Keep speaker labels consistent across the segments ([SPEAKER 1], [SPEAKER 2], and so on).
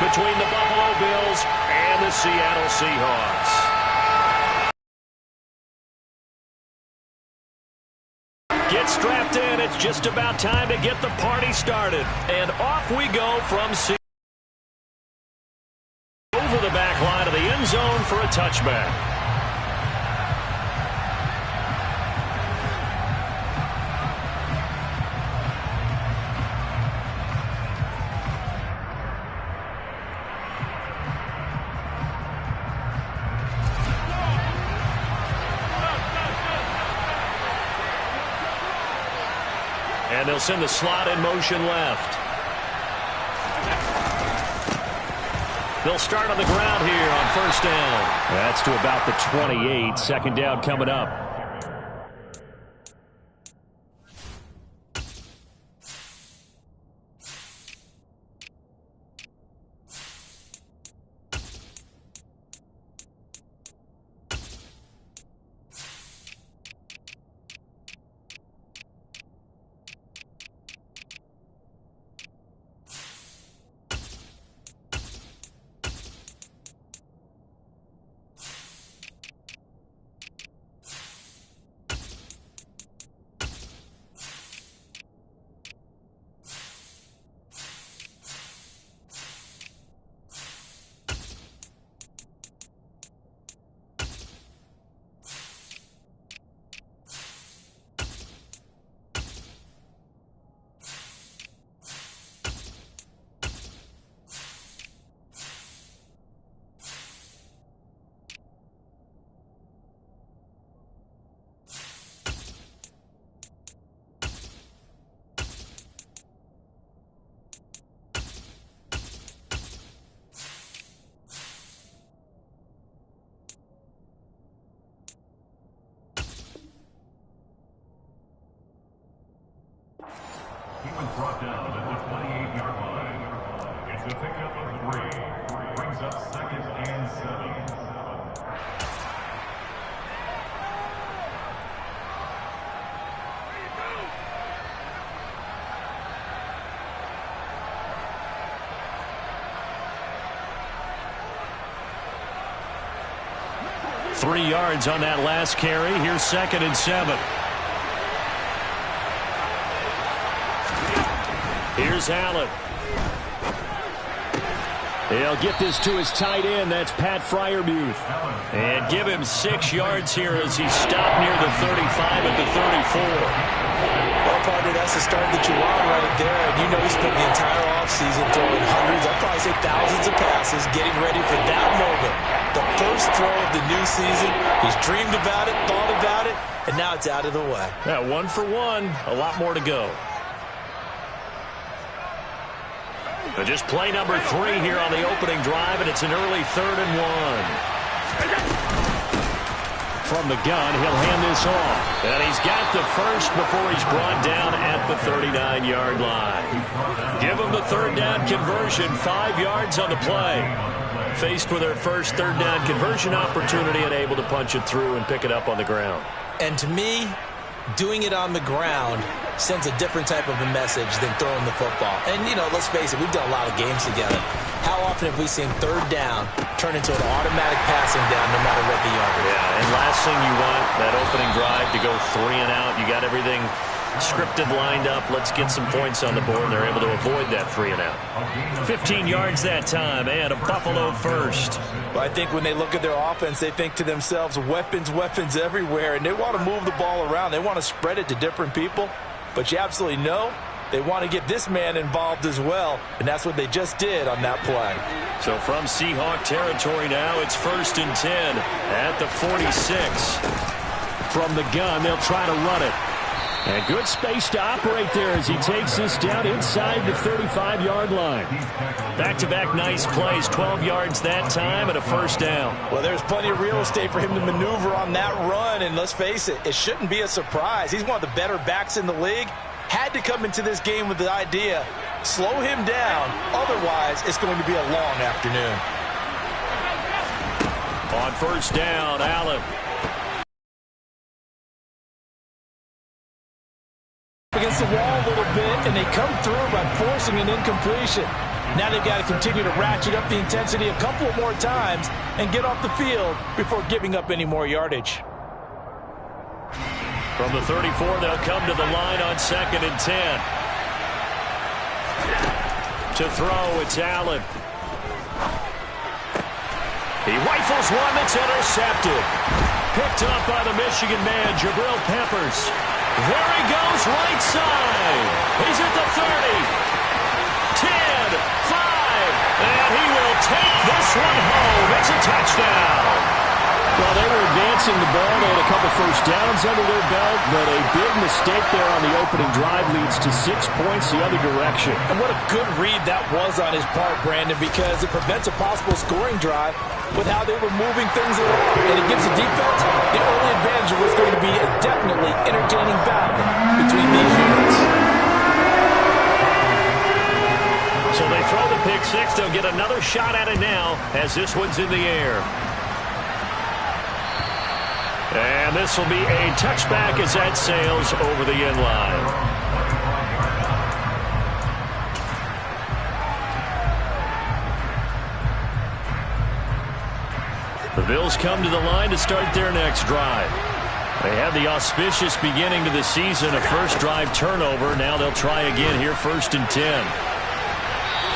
[SPEAKER 1] between the Buffalo Bills and the Seattle Seahawks. Get strapped in. It's just about time to get the party started. And off we go from Seattle. Over the back line of the end zone for a touchback. And they'll send the slot in motion left. They'll start on the ground here on first down. That's to about the 28. Second down coming up.
[SPEAKER 2] He was brought down at the 28-yard line. It's a pickup of 3. Brings up 2nd and 7.
[SPEAKER 1] Three yards on that last carry. Here's 2nd and 7. Here's Allen. He'll get this to his tight end. That's Pat Freiermuth. And give him 6 yards here as he stopped near the 35 at the 34.
[SPEAKER 3] Well, partner, that's the start that you want right there. And you know he spent the entire offseason throwing hundreds, I'd probably say thousands of passes, getting ready for that moment. The first throw of the new season. He's dreamed about it, thought about it, and now it's out of the way.
[SPEAKER 1] Yeah, 1 for 1. A lot more to go. But just play number 3 here on the opening drive, and it's an early 3rd and 1. From the gun, he'll hand this off. And he's got the first before he's brought down at the 39-yard line. Give him the 3rd down conversion, 5 yards on the play. Faced with their first 3rd down conversion opportunity and able to punch it through and pick it up on the ground.
[SPEAKER 3] And to me, doing it on the ground sends a different type of a message than throwing the football. And, you know, let's face it, we've done a lot of games together. How often have we seen 3rd down turn into an automatic passing down no matter what the yard is?
[SPEAKER 1] Yeah, and last thing you want, that opening drive to go 3 and out. You got everything scripted, lined up. Let's get some points on the board. They're able to avoid that 3 and out. 15 yards that time, and a Buffalo first.
[SPEAKER 3] Well, I think when they look at their offense, they think to themselves, weapons, weapons everywhere, and they want to move the ball around. They want to spread it to different people, but you absolutely know they want to get this man involved as well, and that's what they just did on that play.
[SPEAKER 1] So from Seahawk territory now, it's 1st and 10 at the 46. From the gun, they'll try to run it. And good space to operate there as he takes this down inside the 35-yard line. Back-to-back nice plays, 12 yards that time and a first down.
[SPEAKER 3] Well, there's plenty of real estate for him to maneuver on that run, and let's face it, it shouldn't be a surprise. He's one of the better backs in the league. Had to come into this game with the idea, slow him down, otherwise it's going to be a long afternoon.
[SPEAKER 1] On first down, Allen.
[SPEAKER 3] Against the wall a little bit, and they come through by forcing an incompletion. Now they've got to continue to ratchet up the intensity a couple more times and get off the field before giving up any more yardage.
[SPEAKER 1] From the 34, they'll come to the line on 2nd and 10. To throw, it's Allen. He rifles one that's intercepted. Picked up by the Michigan man, Jabril Peppers. There he goes, right side. He's at the 30. 10, 5, and he will take this one home. It's a touchdown. Well, they were advancing the ball. They had a couple first downs under their belt, but a big mistake there on the opening drive leads to 6 points the other direction.
[SPEAKER 3] And what a good read that was on his part, Brandon, because it prevents a possible scoring drive with how they were moving things along. And it gives the defense the early advantage of what's going to be a definitely entertaining battle between these units.
[SPEAKER 1] So they throw the pick six. They'll get another shot at it now as this one's in the air. And this will be a touchback as that sails over the end line. The Bills come to the line to start their next drive. They had the auspicious beginning to the season, a first drive turnover. Now they'll try again here, 1st and 10.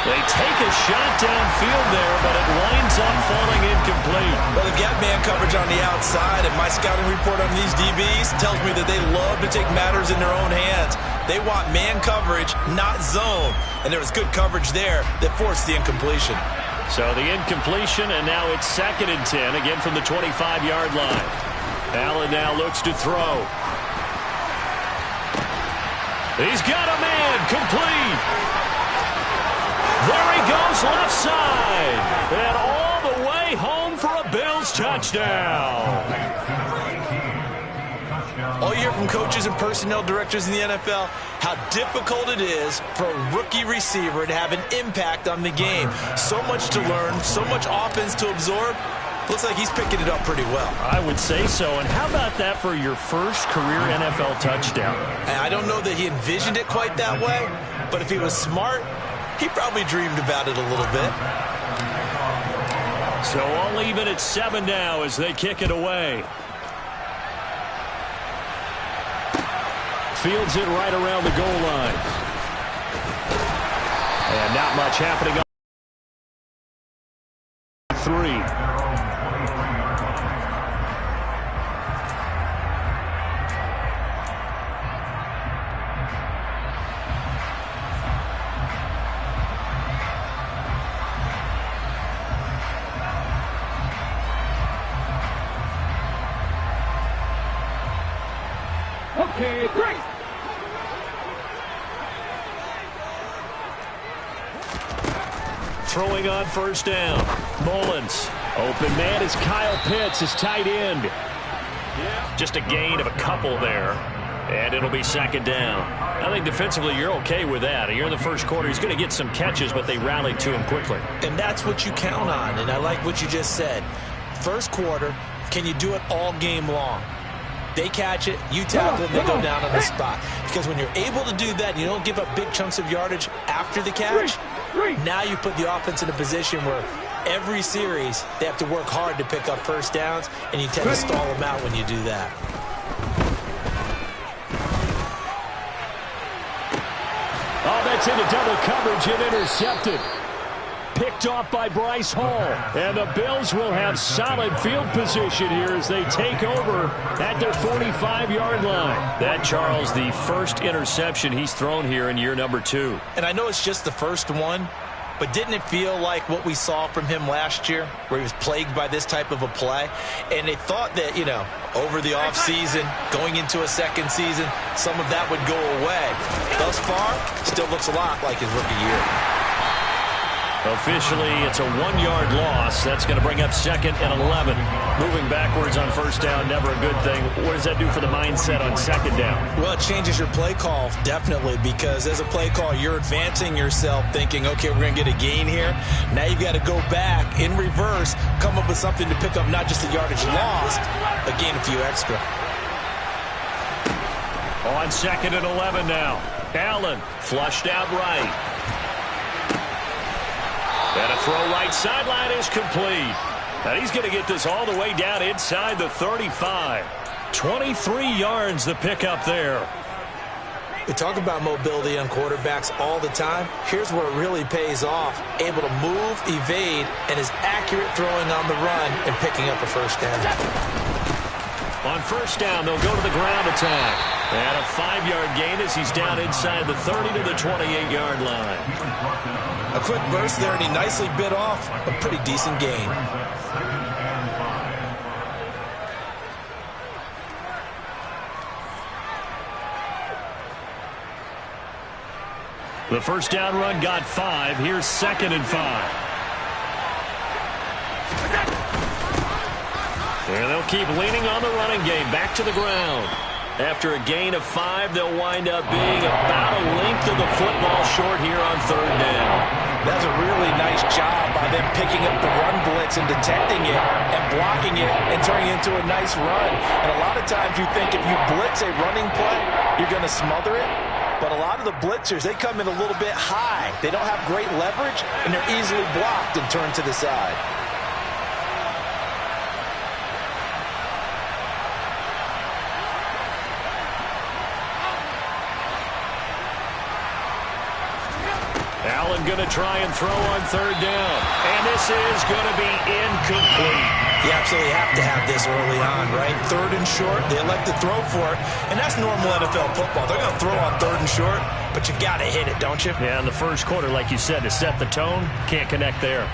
[SPEAKER 1] They take a shot downfield there, but it winds up falling incomplete.
[SPEAKER 3] Well, they've got man coverage on the outside, and my scouting report on these DBs tells me that they love to take matters in their own hands. They want man coverage, not zone. And there was good coverage there that forced the incompletion.
[SPEAKER 1] So the incompletion, and now it's 2nd and 10, again from the 25-yard line. Allen now looks to throw. He's got a man, complete. There he goes, left side. And all the way home for a Bills touchdown.
[SPEAKER 3] All you hear from coaches and personnel directors in the NFL, how difficult it is for a rookie receiver to have an impact on the game. So much to learn, so much offense to absorb. Looks like he's picking it up pretty well.
[SPEAKER 1] I would say so. And how about that for your first career NFL touchdown?
[SPEAKER 3] I don't know that he envisioned it quite that way, but if he was smart, he probably dreamed about it a little bit.
[SPEAKER 1] So all even at 7 now as they kick it away. Fields it right around the goal line. And not much happening on 3.
[SPEAKER 4] Okay, great.
[SPEAKER 1] Throwing on 1st down. Mullins. Open man is Kyle Pitts, his tight end. Just a gain of a couple there. And it'll be 2nd down. I think defensively you're okay with that. You're in the first quarter. He's going to get some catches, but they rallied to him quickly.
[SPEAKER 3] And that's what you count on. And I like what you just said. First quarter, can you do it all game long? They catch it, you tackle it, they go down on the spot. Because when you're able to do that, you don't give up big chunks of yardage after the catch, now you put the offense in a position where every series they have to work hard to pick up first downs, and you tend to stall them out when you do that.
[SPEAKER 1] Oh, that's into double coverage and intercepted. Picked off by Bryce Hall. And the Bills will have solid field position here as they take over at their 45-yard line. That, Charles, the first interception he's thrown here in year number 2.
[SPEAKER 3] And I know it's just the first one, but didn't it feel like what we saw from him last year, where he was plagued by this type of a play? And they thought that, you know, over the offseason, going into a second season, some of that would go away. Thus far, still looks a lot like his rookie year.
[SPEAKER 1] Officially, it's a 1-yard loss. That's going to bring up 2nd and 11. Moving backwards on 1st down, never a good thing. What does that do for the mindset on 2nd down?
[SPEAKER 3] Well, it changes your play call, definitely, because as a play call, you're advancing yourself thinking, okay, we're going to get a gain here. Now you've got to go back in reverse, come up with something to pick up not just the yardage lost, but gain a few extra.
[SPEAKER 1] On 2nd and 11 now. Allen flushed out right. throw right sideline is complete. And he's going to get this all the way down inside the 35. 23 yards the pickup there.
[SPEAKER 3] We talk about mobility on quarterbacks all the time. Here's where it really pays off. Able to move, evade, and is accurate throwing on the run and picking up a first down.
[SPEAKER 1] On first down, they'll go to the ground attack. And a 5-yard gain as he's down inside the 30 to the 28-yard line.
[SPEAKER 3] A quick burst there, and he nicely bit off a pretty decent gain.
[SPEAKER 1] The first down run got 5. Here's 2nd and 5. And they'll keep leaning on the running game. Back to the ground. After a gain of 5, they'll wind up being about a length of the football short here on 3rd down.
[SPEAKER 3] That's a really nice job by them picking up the run blitz and detecting it and blocking it and turning it into a nice run. And a lot of times you think if you blitz a running play, you're going to smother it. But a lot of the blitzers, they come in a little bit high. They don't have great leverage, and they're easily blocked and turned to the side.
[SPEAKER 1] Allen going to try and throw on 3rd down. And this is going to be incomplete.
[SPEAKER 3] You absolutely have to have this early on, right? 3rd and short, they elect to throw for it. And that's normal NFL football. They're going to throw on 3rd and short, but you got to hit it, don't you?
[SPEAKER 1] Yeah, in the first quarter, like you said, to set the tone, can't connect there.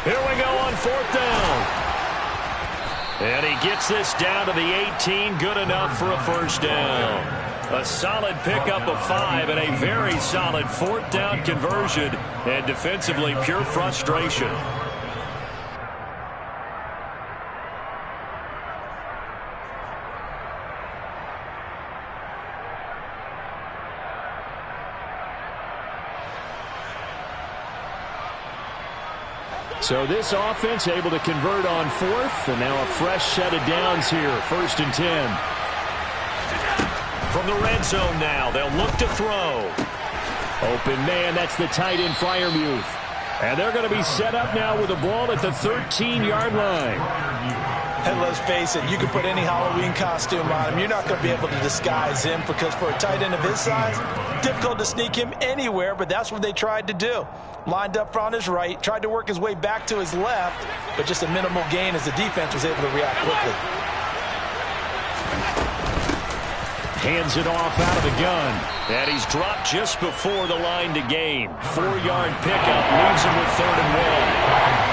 [SPEAKER 1] Here we go on 4th down. And he gets this down to the 18. Good enough for a first down. A solid pickup of 5 and a very solid 4th down conversion. And defensively, pure frustration. So this offense able to convert on 4th, and now a fresh set of downs here. 1st and 10. From the red zone now, they'll look to throw. Open man, that's the tight end Freiermuth. And they're going to be set up now with the ball at the 13-yard line.
[SPEAKER 3] And let's face it, you can put any Halloween costume on him. You're not going to be able to disguise him because for a tight end of his size, difficult to sneak him anywhere, but that's what they tried to do. Lined up on his right, tried to work his way back to his left, but just a minimal gain as the defense was able to react quickly.
[SPEAKER 1] Hands it off out of the gun. And he's dropped just before the line to gain. 4-yard pickup leaves him with 3rd and 1.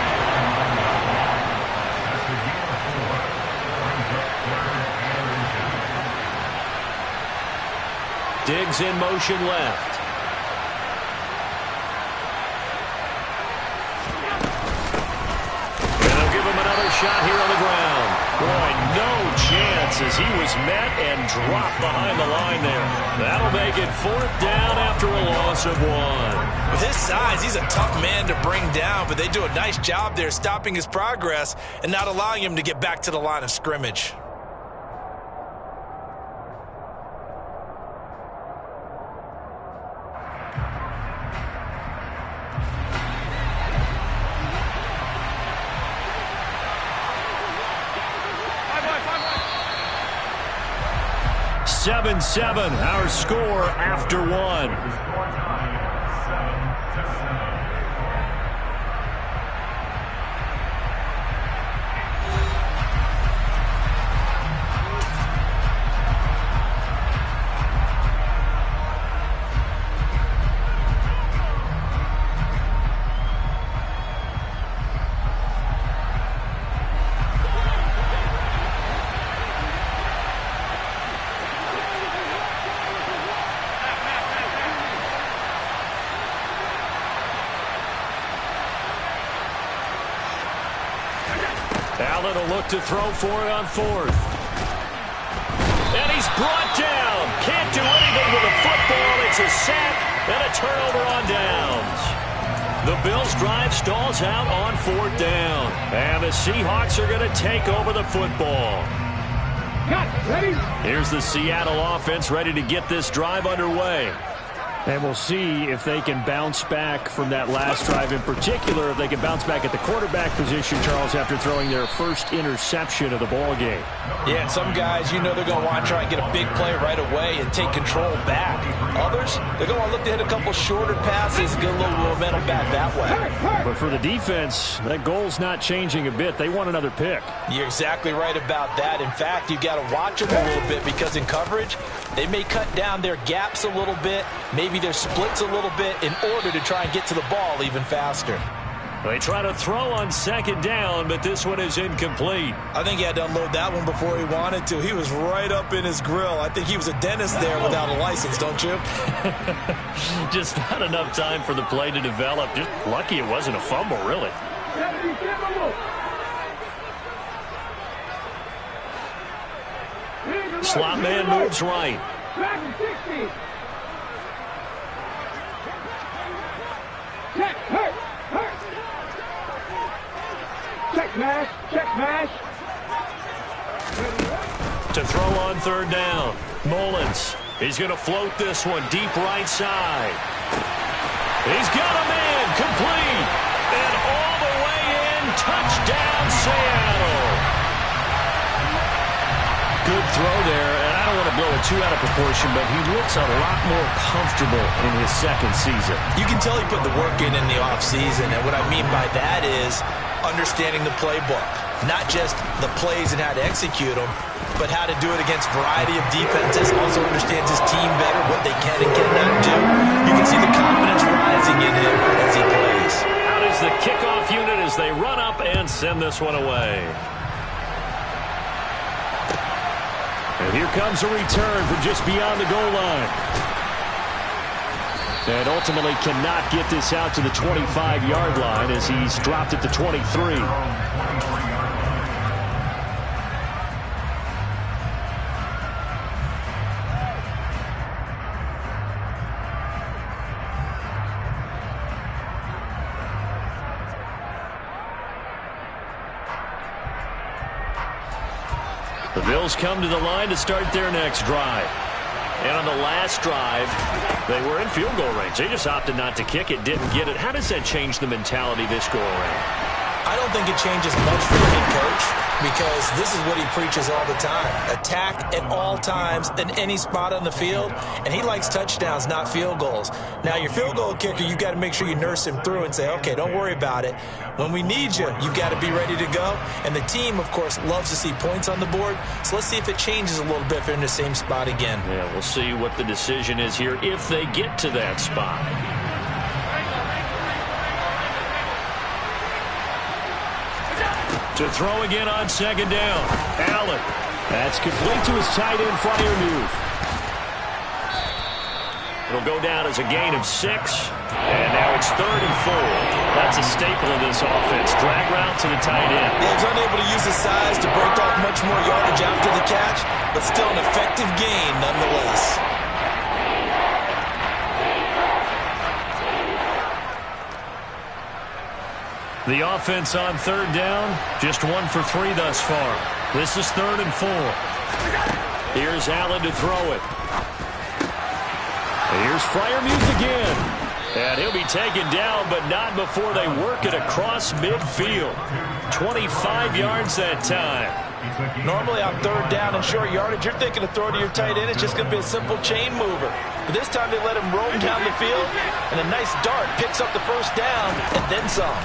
[SPEAKER 1] Diggs in motion left. And they'll give him another shot here on the ground. Boy, no chance as he was met and dropped behind the line there. That'll make it 4th down after a loss of 1.
[SPEAKER 3] With his size, he's a tough man to bring down, but they do a nice job there stopping his progress and not allowing him to get back to the line of scrimmage.
[SPEAKER 1] Seven, our score after 1. Allen will look to throw for it on 4th. And he's brought down. Can't do anything with the football. It's a sack and a turnover on downs. The Bills drive stalls out on 4th down. And the Seahawks are going to take over the football. Here's the Seattle offense ready to get this drive underway. And we'll see if they can bounce back from that last drive in particular, if they can bounce back at the quarterback position, Charles, after throwing their first interception of the ball game.
[SPEAKER 3] Yeah, and some guys, they're going to want to try and get a big play right away and take control back. Others, they're going to want to look to hit a couple shorter passes and get a little momentum back that way.
[SPEAKER 1] But for the defense, that goal's not changing a bit. They want another pick.
[SPEAKER 3] You're exactly right about that. In fact, you've got to watch them a little bit because in coverage, they may cut down their gaps a little bit, maybe their splits a little bit in order to try and get to the ball even faster.
[SPEAKER 1] They try to throw on 2nd down, but this one is incomplete.
[SPEAKER 3] I think he had to unload that one before he wanted to. He was right up in his grill. I think he was a dentist there without a license, don't you?
[SPEAKER 1] Just not enough time for the play to develop. Just lucky it wasn't a fumble, really. Slot man moves right.
[SPEAKER 4] Check mash.
[SPEAKER 1] To throw on 3rd down. Mullins. He's going to float this one deep right side. He's got a man complete. And all the way in. Touchdown, Seattle. Good throw there. And I don't want to blow it too out of proportion, but he looks a lot more comfortable in his 2nd season.
[SPEAKER 3] You can tell he put the work in the offseason. And what I mean by that is understanding the playbook. Not just the plays and how to execute them, but how to do it against a variety of defenses. Also understands his team better, what they can and cannot do. You can see the confidence rising in him as he plays.
[SPEAKER 1] Out is the kickoff unit as they run up and send this one away. And here comes a return from just beyond the goal line. And ultimately cannot get this out to the 25-yard line as he's dropped at the 23. The Bills come to the line to start their next drive. And on the last drive, they were in field goal range. They just opted not to kick it, didn't get it. How does that change the mentality this go around?
[SPEAKER 3] I don't think it changes much for the head coach because this is what he preaches all the time. Attack at all times in any spot on the field, and he likes touchdowns, not field goals. Now, your field goal kicker, you've got to make sure you nurse him through and say, okay, don't worry about it. When we need you, you've got to be ready to go. And the team, of course, loves to see points on the board. So let's see if it changes a little bit if they're in the same spot again.
[SPEAKER 1] Yeah, we'll see what the decision is here if they get to that spot. To throw again on 2nd down. Allen. That's complete to his tight end flyer move. It'll go down as a gain of 6. And now it's 3rd and 4. That's a staple of this offense. Drag route to the tight end.
[SPEAKER 3] Yeah, he's unable to use his size to break off much more yardage after the catch, but still an effective gain nonetheless.
[SPEAKER 1] The offense on 3rd down, just 1 for 3 thus far. This is 3rd and 4. Here's Allen to throw it. Here's Freiermuth again. And he'll be taken down, but not before they work it across midfield. 25 yards that time.
[SPEAKER 3] Normally on 3rd down and short yardage, you're thinking to throw to your tight end. It's just going to be a simple chain mover. But this time they let him roam down the field, and a nice dart picks up the 1st down and then some.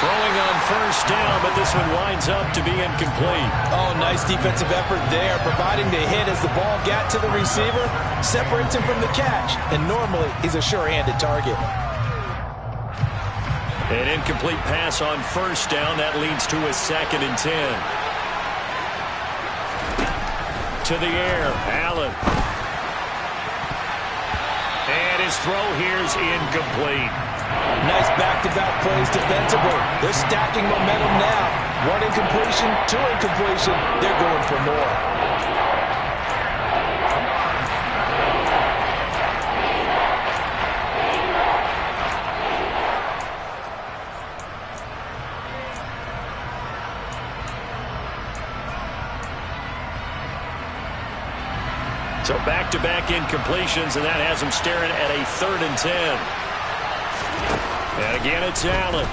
[SPEAKER 1] Throwing on 1st down, but this one winds up to be incomplete.
[SPEAKER 3] Oh, nice defensive effort there, providing the hit as the ball got to the receiver, separates him from the catch, and normally he's a sure-handed target.
[SPEAKER 1] An incomplete pass on 1st down. That leads to a 2nd and 10. To the air, Allen. And his throw here is incomplete.
[SPEAKER 3] Nice back-to-back plays defensively. They're stacking momentum now. 1 incompletion, 2 incompletion. They're going for more.
[SPEAKER 1] So back-to-back incompletions, and that has him staring at a 3rd and 10. And again, it's Allen.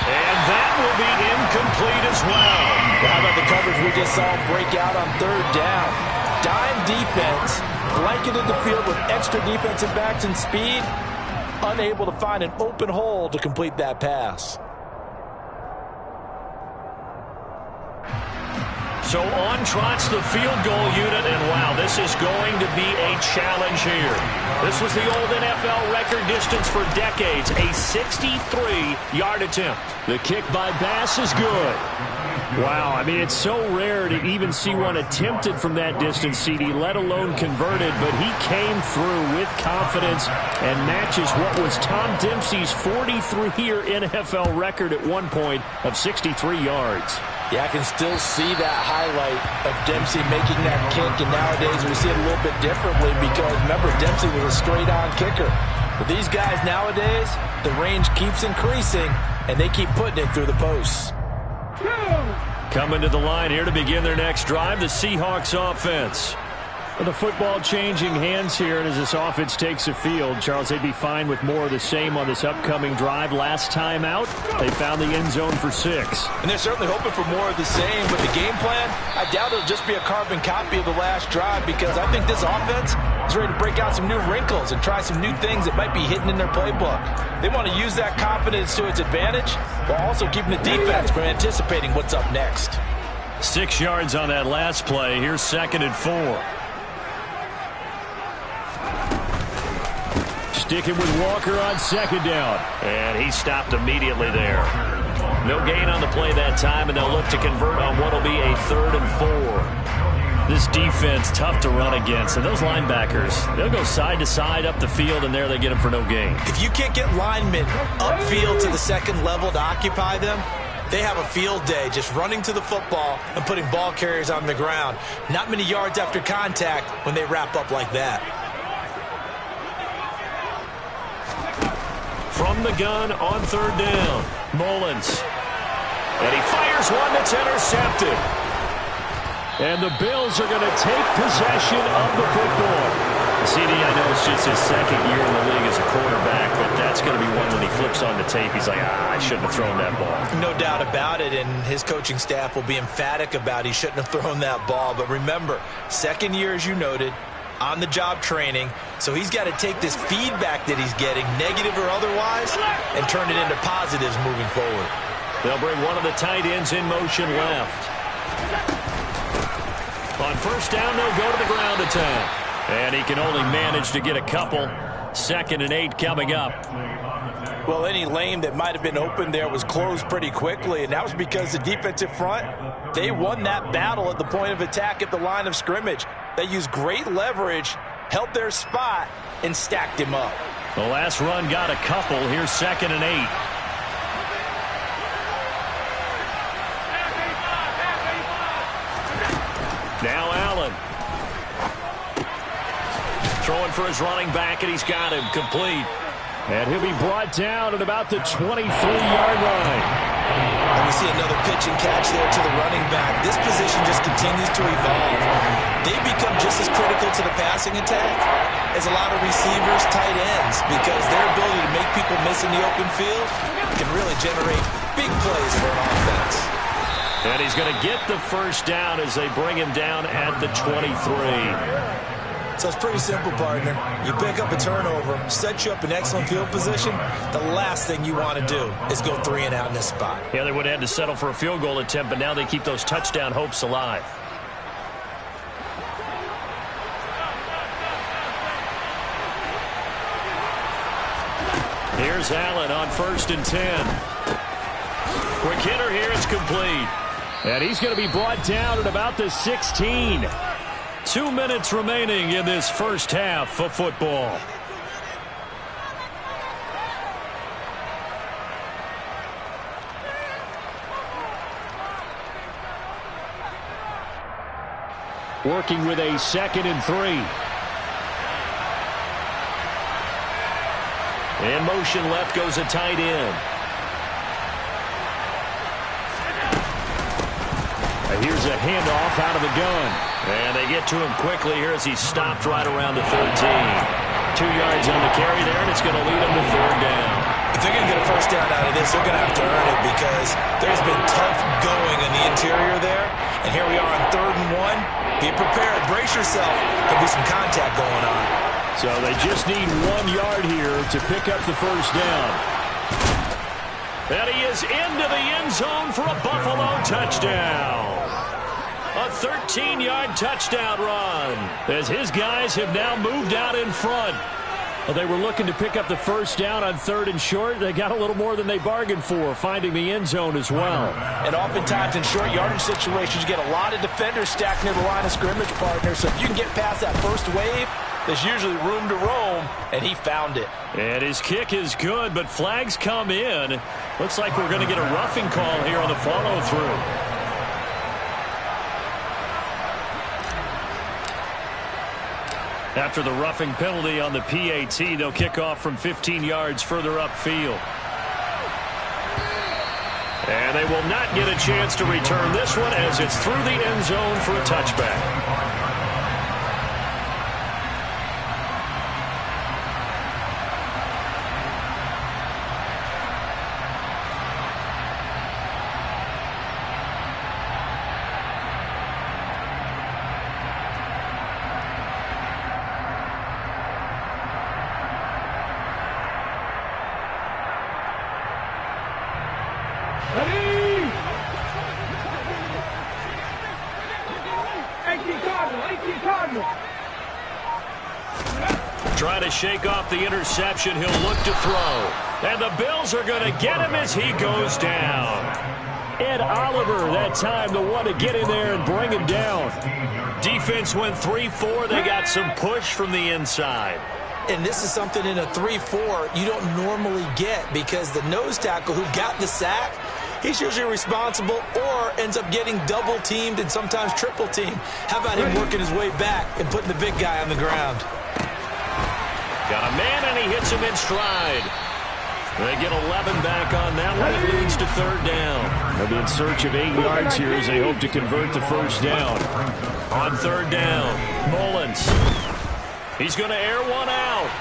[SPEAKER 1] And that will be incomplete as well.
[SPEAKER 3] How about the coverage we just saw break out on 3rd down? Dime defense, blanketed the field with extra defensive backs and speed, unable to find an open hole to complete that pass.
[SPEAKER 1] So on trots the field goal unit, and wow, this is going to be a challenge here. This was the old NFL record distance for decades, a 63-yard attempt. The kick by Bass is good. Wow, I mean, it's so rare to even see one attempted from that distance, CD, let alone converted, but he came through with confidence and matches what was Tom Dempsey's 43-year NFL record at one point of 63 yards.
[SPEAKER 3] Yeah, I can still see that highlight of Dempsey making that kick, and nowadays we see it a little bit differently because, remember, Dempsey was a straight-on kicker. But these guys nowadays, the range keeps increasing, and they keep putting it through the posts.
[SPEAKER 1] Coming to the line here to begin their next drive, the Seahawks offense. Well, the football changing hands here, and as this offense takes the field, Charles, they'd be fine with more of the same on this upcoming drive. Last time out, they found the end zone for 6.
[SPEAKER 3] And they're certainly hoping for more of the same, but the game plan, I doubt it'll just be a carbon copy of the last drive because I think this offense is ready to break out some new wrinkles and try some new things that might be hidden in their playbook. They want to use that confidence to its advantage while also keeping the defense from anticipating what's up next.
[SPEAKER 1] 6 yards on that last play. Here's 2nd and 4. Sticking with Walker on 2nd down. And he stopped immediately there. No gain on the play that time, and they'll look to convert on what will be a 3rd and 4. This defense, tough to run against. And those linebackers, they'll go side to side up the field, and there they get them for no gain.
[SPEAKER 3] If you can't get linemen upfield to the 2nd level to occupy them, they have a field day just running to the football and putting ball carriers on the ground. Not many yards after contact when they wrap up like that.
[SPEAKER 1] From the gun on 3rd down, Mullins. And he fires one that's intercepted. And the Bills are going to take possession of the football. CD, I know it's just his 2nd year in the league as a quarterback, but that's going to be one when he flips on the tape. He's like, I shouldn't have thrown that ball.
[SPEAKER 3] No doubt about it, and his coaching staff will be emphatic about he shouldn't have thrown that ball. But remember, 2nd year, as you noted, on-the-job training, so he's got to take this feedback that he's getting, negative or otherwise, and turn it into positives moving forward.
[SPEAKER 1] They'll bring one of the tight ends in motion left. On 1st down, they'll go to the ground attack. And he can only manage to get a couple. 2nd and 8 coming up.
[SPEAKER 3] Well, any lane that might have been open there was closed pretty quickly, and that was because the defensive front, they won that battle at the point of attack at the line of scrimmage. They used great leverage, held their spot, and stacked him up.
[SPEAKER 1] The last run got a couple. Here's 2nd and 8. Now Allen. Throwing for his running back, and he's got him complete. And he'll be brought down at about the 23-yard line.
[SPEAKER 3] And we see another pitch and catch there to the running back. This position just continues to evolve. They become just as critical to the passing attack as a lot of receivers, tight ends, because their ability to make people miss in the open field can really generate big plays for an offense.
[SPEAKER 1] And he's going to get the 1st down as they bring him down at the 23.
[SPEAKER 3] So it's pretty simple, partner. You pick up a turnover, set you up in excellent field position. The last thing you want to do is go 3 and out in this spot.
[SPEAKER 1] Yeah, they would have had to settle for a field goal attempt, but now they keep those touchdown hopes alive. Here's Allen on 1st and 10. Quick hitter here, it's complete. And he's going to be brought down at about the 16. 2 minutes remaining in this first half of football. Working with a 2nd and 3. In motion left goes a tight end. Here's a handoff out of the gun. And they get to him quickly here as he's stopped right around the 13. 2 yards on the carry there, and it's going to lead him to third down.
[SPEAKER 3] If they're going to get a first down out of this, they're going to have to earn it because there's been tough going in the interior there. And here we are on 3rd and 1. Be prepared. Brace yourself. There'll be some contact going on.
[SPEAKER 1] So they just need 1 yard here to pick up the first down. And he is into the end zone for a Buffalo touchdown. A 13-yard touchdown run as his guys have now moved out in front. Well, they were looking to pick up the first down on 3rd and short. They got a little more than they bargained for, finding the end zone as well.
[SPEAKER 3] And oftentimes in short yardage situations, you get a lot of defenders stacked near the line of scrimmage, partner. So if you can get past that first wave, there's usually room to roam, and he found it.
[SPEAKER 1] And his kick is good, but flags come in. Looks like we're going to get a roughing call here on the follow-through. After the roughing penalty on the PAT, they'll kick off from 15 yards further upfield. And they will not get a chance to return this one as it's through the end zone for a touchback. Trying to shake off the interception. He'll look to throw. And the Bills are going to get him as he goes down. Ed Oliver that time, the one to get in there and bring him down. Defense went 3-4. They got some push from the inside.
[SPEAKER 3] And this is something in a 3-4 you don't normally get because the nose tackle who got the sack, he's usually responsible or ends up getting double-teamed and sometimes triple-teamed. How about him working his way back and putting the big guy on the ground?
[SPEAKER 1] Got a man, and he hits him in stride. They get 11 back on that one. It leads to third down. They'll be in search of 8 yards here as they hope to convert the first down. On third down, Mullins. He's going to air one out.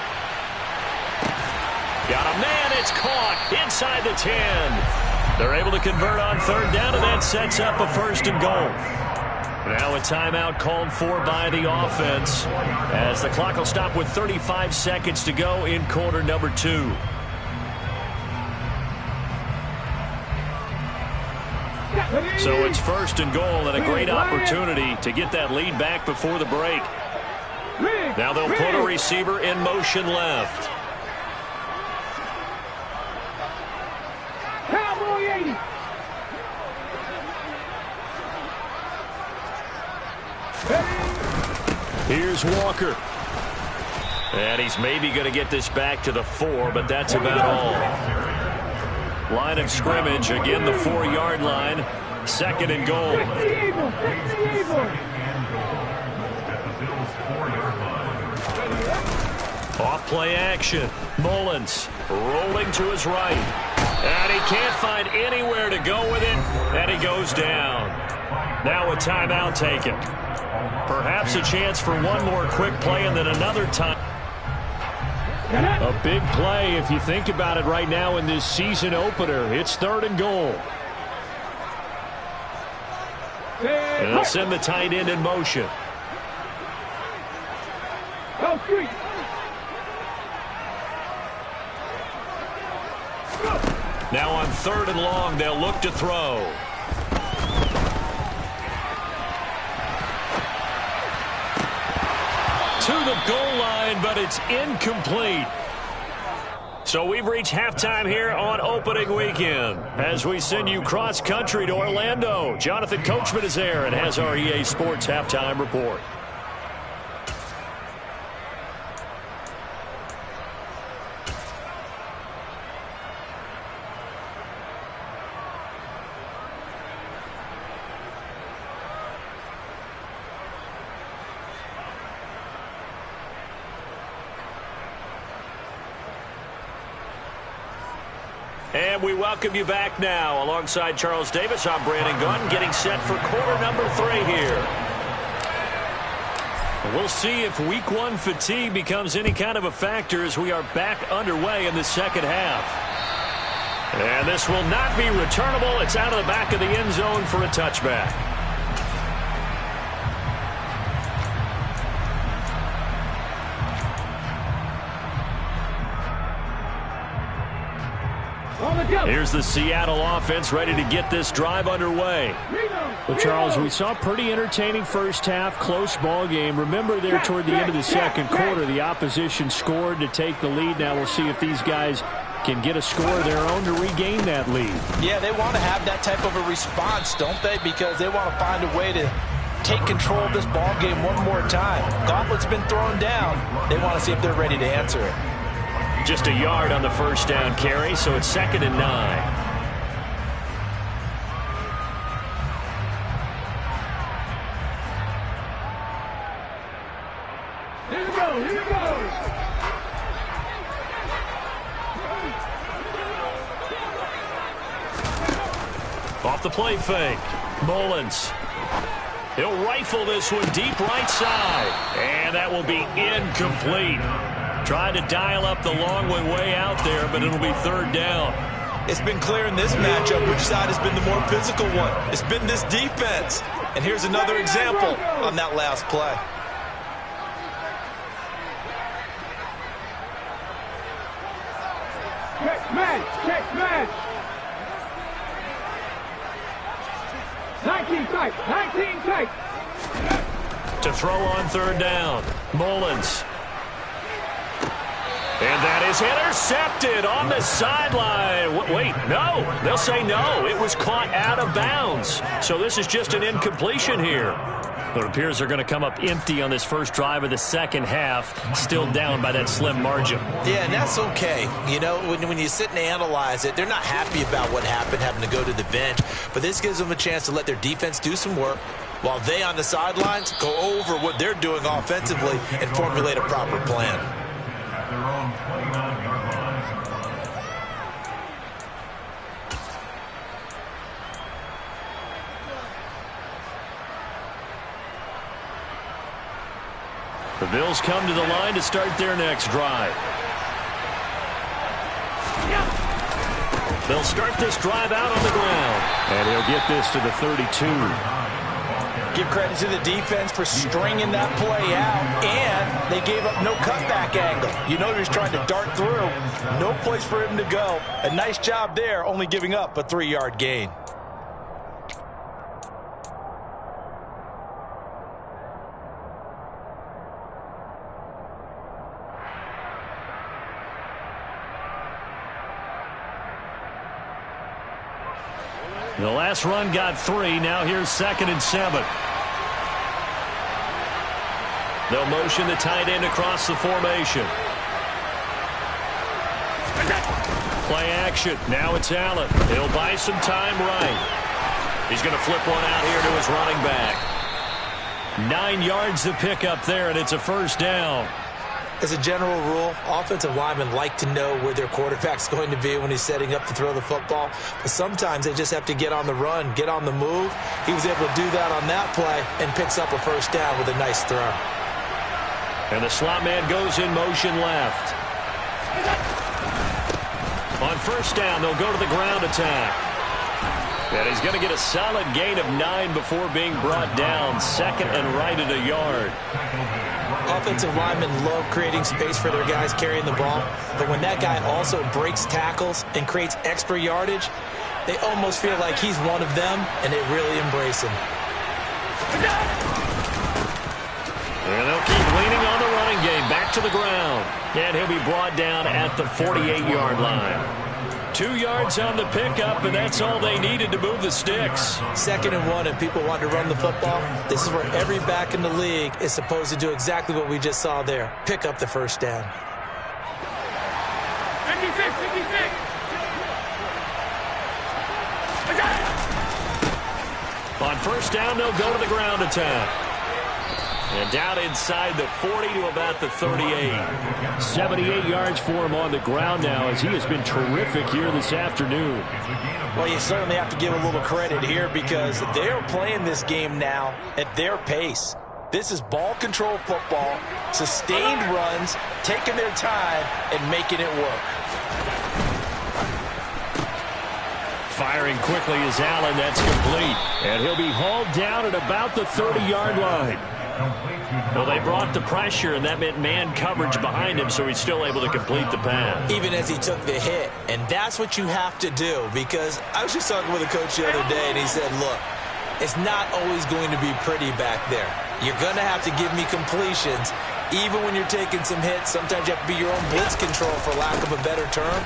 [SPEAKER 1] Got a man. It's caught inside the 10. They're able to convert on third down, and that sets up a first and goal. Now a timeout called for by the offense as the clock will stop with 35 seconds to go in quarter number 2. So it's first and goal and a great opportunity to get that lead back before the break. Now they'll put a receiver in motion left.
[SPEAKER 4] Cowboy 80.
[SPEAKER 1] Here's Walker. And he's maybe going to get this back to the 4, but that's about all. Line of scrimmage, again the 4-yard line. Second and goal. Off play action. Mullins rolling to his right. And he can't find anywhere to go with it. And he goes down. Now a timeout taken. Perhaps a chance for one more quick play and then another time. A big play if you think about it right now in this season opener. It's third and goal. And they'll send the tight end in motion. Now on third and long, they'll look to throw. To the goal line, but it's incomplete. So we've reached halftime here on opening weekend as we send you cross-country to Orlando. Jonathan Coachman is there and has our EA Sports halftime report. And we welcome you back now. Alongside Charles Davis, I'm Brandon Gaunt, getting set for quarter number 3 here. We'll see if week one fatigue becomes any kind of a factor as we are back underway in the second half. And this will not be returnable. It's out of the back of the end zone for a touchback. Here's the Seattle offense ready to get this drive underway.
[SPEAKER 5] Well, Charles, we saw a pretty entertaining first half, close ball game. Remember there toward the end of the second quarter, the opposition scored to take the lead. Now we'll see if these guys can get a score of their own to regain that lead.
[SPEAKER 3] Yeah, they want to have that type of a response, don't they? Because they want to find a way to take control of this ball game one more time. Gauntlet's been thrown down. They want to see if they're ready to answer it.
[SPEAKER 1] Just a yard on the first down carry, so it's 2nd and 9.
[SPEAKER 4] Here we go, here we go.
[SPEAKER 1] Off the play fake. Mullins. He'll rifle this one deep right side. And that will be incomplete. Trying to dial up the long way out there, but it'll be 3rd down.
[SPEAKER 3] It's been clear in this matchup which side has been the more physical one. It's been this defense. And here's another example on that last play.
[SPEAKER 4] Check match, check match. 19 tight, 19 tight.
[SPEAKER 1] To throw on 3rd down. Mullins. And that is intercepted on the sideline. Wait, no. They'll say no. It was caught out of bounds. So this is just an incompletion here. It appears they're going to come up empty on this first drive of the second half, still down by that slim margin.
[SPEAKER 3] Yeah, and that's okay. You know, when you sit and analyze it, they're not happy about what happened, having to go to the bench. But this gives them a chance to let their defense do some work while they on the sidelines go over what they're doing offensively and formulate a proper plan.
[SPEAKER 2] At their own 29-yard line.
[SPEAKER 1] The Bills come to the line to start their next drive. They'll start this drive out on the ground. And he'll get this to the 32.
[SPEAKER 3] Give credit to the defense for stringing that play out, and they gave up no cutback angle. You know he was trying to dart through. No place for him to go. A nice job there, only giving up a 3-yard gain.
[SPEAKER 1] The last run got 3. Now here's 2nd and 7. They'll motion the tight end across the formation. Play action. Now it's Allen. He'll buy some time right. He's going to flip one out here to his running back. 9 yards to pick up there, and it's a 1st down.
[SPEAKER 3] As a general rule, offensive linemen like to know where their quarterback's going to be when he's setting up to throw the football. But sometimes they just have to get on the run, get on the move. He was able to do that on that play and picks up a 1st down with a nice throw.
[SPEAKER 1] And the slot man goes in motion left. On 1st down, they'll go to the ground attack. And he's going to get a solid gain of 9 before being brought down. 2nd and right at a yard.
[SPEAKER 3] Offensive linemen love creating space for their guys carrying the ball. But when that guy also breaks tackles and creates extra yardage, they almost feel like he's one of them, and they really embrace him.
[SPEAKER 1] And they'll keep leaning on the running game. Back to the ground. And he'll be brought down at the 48-yard line. 2 yards on the pickup, and that's all they needed to move the sticks.
[SPEAKER 3] 2nd and 1, and people want to run the football. This is where every back in the league is supposed to do exactly what we just saw there. Pick up the 1st down.
[SPEAKER 4] 56, 56.
[SPEAKER 1] On 1st down, they'll go to the ground attack. And down inside the 40 to about the 38.
[SPEAKER 5] 78 yards for him on the ground now, as he has been terrific here this afternoon.
[SPEAKER 3] Well, you certainly have to give a little credit here because they're playing this game now at their pace. This is ball control football, sustained runs, taking their time, and making it work.
[SPEAKER 5] Firing quickly is Allen. That's complete. And he'll be hauled down at about the 30-yard line. Well, they brought the pressure, and that meant man coverage behind him, so he's still able to complete the pass.
[SPEAKER 3] Even as he took the hit. And that's what you have to do, because I was just talking with a coach the other day, and he said, look, it's not always going to be pretty back there. You're going to have to give me completions. Even when you're taking some hits, sometimes you have to be your own blitz control, for lack of a better term.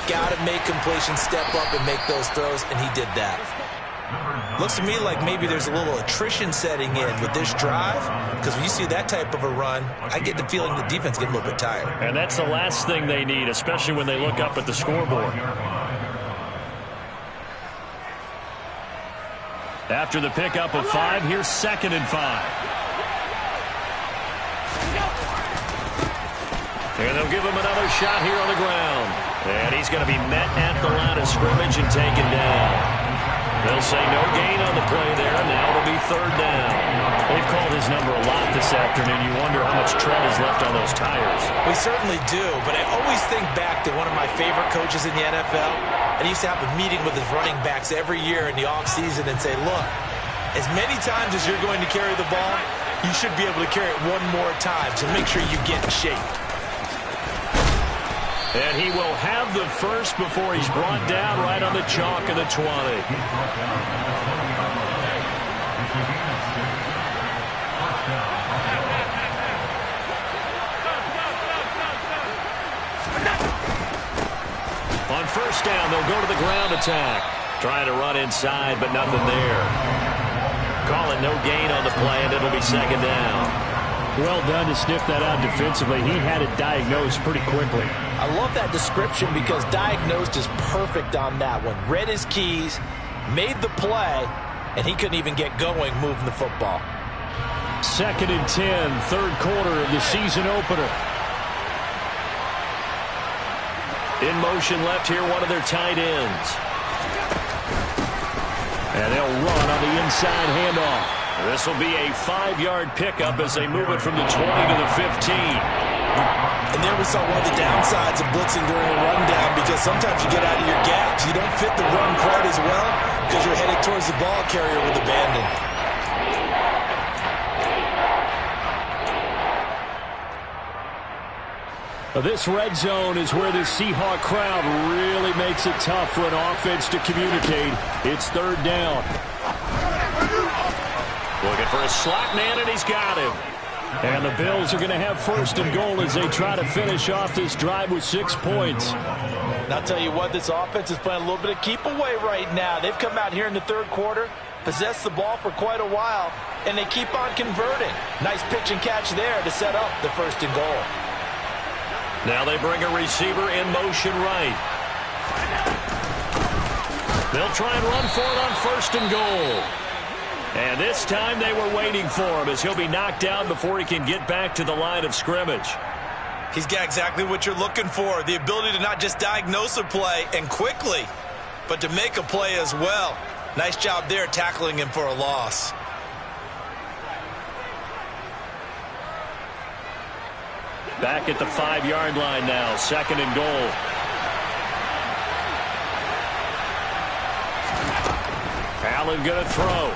[SPEAKER 3] Got to make completions, step up, and make those throws, and he did that. Looks to me like maybe there's a little attrition setting in with this drive, because when you see that type of a run, I get the feeling the defense getting a little bit tired.
[SPEAKER 5] And that's the last thing they need, especially when they look up at the scoreboard. After the pickup of 5, here's 2nd and 5. And they'll give him another shot here on the ground. And he's going to be met at the line of scrimmage and taken down. They'll say no gain on the play there. Now it'll be 3rd down. They've called his number a lot this afternoon. You wonder how much tread is left on those tires.
[SPEAKER 3] We certainly do, but I always think back to one of my favorite coaches in the NFL. And he used to have a meeting with his running backs every year in the offseason and say, look, as many times as you're going to carry the ball, you should be able to carry it one more time, so make sure you get in shape.
[SPEAKER 5] And he will have the first before he's brought down right on the chalk of the 20. On 1st down, they'll go to the ground attack. Trying to run inside, but nothing there. Calling no gain on the play, and it'll be 2nd down. Well done to sniff that out defensively. He had it diagnosed pretty quickly.
[SPEAKER 3] I love that description, because diagnosed is perfect on that one. Read his keys, made the play, and he couldn't even get going moving the football.
[SPEAKER 5] 2nd and 10, 3rd quarter of the season opener. In motion left here, one of their tight ends. And they'll run on the inside handoff. This will be a 5-yard pickup as they move it from the 20 to the 15.
[SPEAKER 3] And there we saw one of the downsides of blitzing during a rundown, because sometimes you get out of your gaps. You don't fit the run quite as well because you're headed towards the ball carrier with abandon.
[SPEAKER 5] This red zone is where the Seahawk crowd really makes it tough for an offense to communicate. It's 3rd down. Looking for a slot man, and he's got him. And the Bills are going to have 1st and goal as they try to finish off this drive with 6 points.
[SPEAKER 3] And I'll tell you what, this offense is playing a little bit of keep away right now. They've come out here in the 3rd quarter, possessed the ball for quite a while, and they keep on converting. Nice pitch and catch there to set up the 1st and goal.
[SPEAKER 5] Now they bring a receiver in motion right. They'll try and run for it on 1st and goal. And this time they were waiting for him, as he'll be knocked down before he can get back to the line of scrimmage.
[SPEAKER 3] He's got exactly what you're looking for, the ability to not just diagnose a play and quickly, but to make a play as well. Nice job there tackling him for a loss.
[SPEAKER 5] Back at the 5-yard line now, 2nd and goal. Allen going to throw.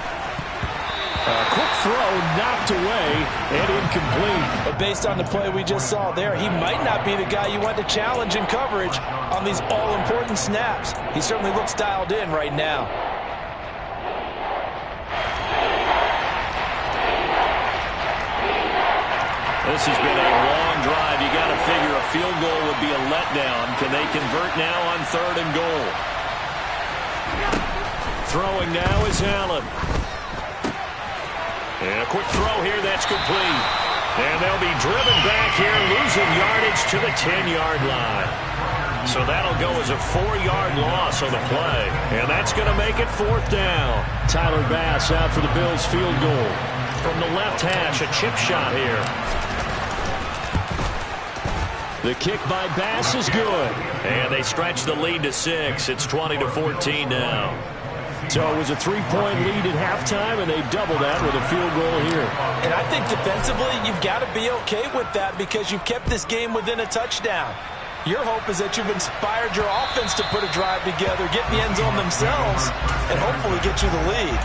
[SPEAKER 5] A quick throw knocked away and incomplete.
[SPEAKER 3] But based on the play we just saw there, he might not be the guy you want to challenge in coverage on these all-important snaps. He certainly looks dialed in right now.
[SPEAKER 5] This has been a long drive. You got to figure a field goal would be a letdown. Can they convert now on 3rd and goal? Throwing now is Allen. And a quick throw here, that's complete. And they'll be driven back here, losing yardage to the 10-yard line. So that'll go as a 4-yard loss on the play. And that's going to make it 4th down. Tyler Bass out for the Bills field goal. From the left hash, a chip shot here. The kick by Bass is good. And they stretch the lead to 6. It's 20-14 now. So it was a 3-point lead at halftime, and they doubled that with a field goal here.
[SPEAKER 3] And I think defensively, you've got to be okay with that because you've kept this game within a touchdown. Your hope is that you've inspired your offense to put a drive together, get in the end zone themselves, and hopefully get you the lead.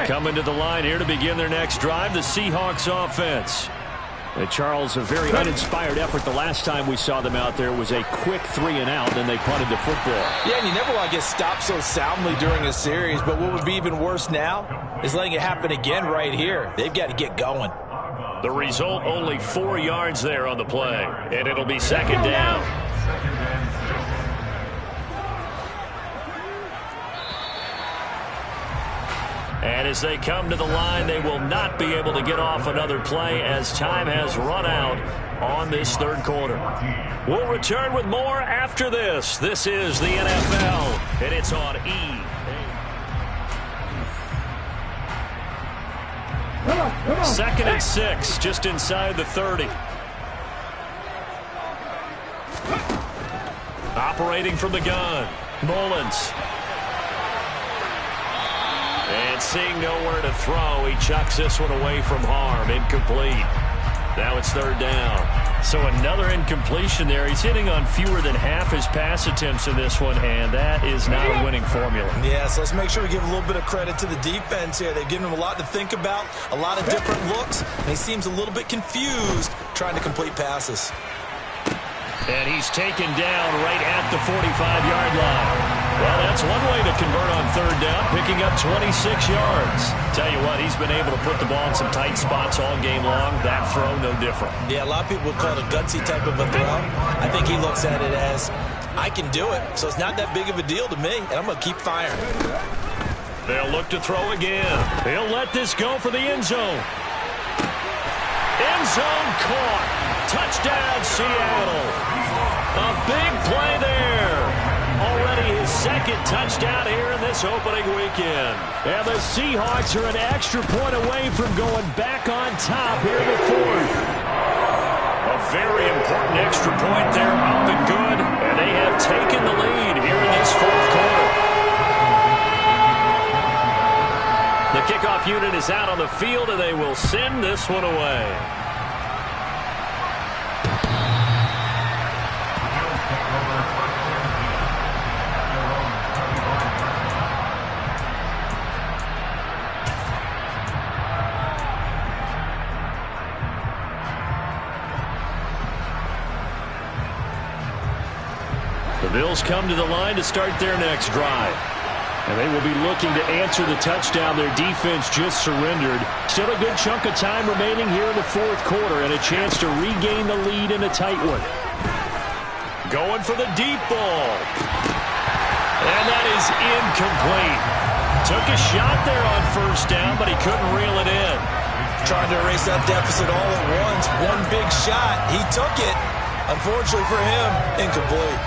[SPEAKER 5] Coming to the line here to begin their next drive, the Seahawks offense. And Charles, a very uninspired effort. The last time we saw them out there was a quick 3-and-out, then they punted the football.
[SPEAKER 3] Yeah, and you never want to get stopped so soundly during a series, but what would be even worse now is letting it happen again right here. They've got to get going.
[SPEAKER 1] The result, only 4 yards there on the play, and it'll be second down. And as they come to the line, they will not be able to get off another play as time has run out on this third quarter. We'll return with more after this. This is the NFL, and it's on E. Second and 6, just inside the 30. Operating from the gun, Mullins. And seeing nowhere to throw, he chucks this one away from harm. Incomplete. Now it's third down. So another incompletion there. He's hitting on fewer than half his pass attempts in this one, and that is not a winning formula.
[SPEAKER 3] Yeah, so let's make sure we give a little bit of credit to the defense here. They've given him a lot to think about, a lot of different looks, and he seems a little bit confused trying to complete passes.
[SPEAKER 1] And he's taken down right at the 45-yard line. Well, that's one way to convert on third down, picking up 26 yards. Tell you what, he's been able to put the ball in some tight spots all game long. That throw, no different.
[SPEAKER 3] Yeah, a lot of people would call it a gutsy type of a throw. I think he looks at it as, I can do it, so it's not that big of a deal to me, and I'm going to keep firing.
[SPEAKER 1] They'll look to throw again. He'll let this go for the end zone. End zone caught. Touchdown, Seattle. A big play there. Already his second touchdown here in this opening weekend.
[SPEAKER 5] And the Seahawks are an extra point away from going back on top here in the fourth.
[SPEAKER 1] A very important extra point there, up and good. And they have taken the lead here in this fourth quarter. The kickoff unit is out on the field, and they will send this one away.
[SPEAKER 5] The Bills come to the line to start their next drive. And they will be looking to answer the touchdown their defense just surrendered. Still a good chunk of time remaining here in the fourth quarter and a chance to regain the lead in a tight one.
[SPEAKER 1] Going for the deep ball. And that is incomplete. Took a shot there on first down, but he couldn't reel it in.
[SPEAKER 3] Trying to erase that deficit all at once. One big shot. He took it. Unfortunately for him, incomplete.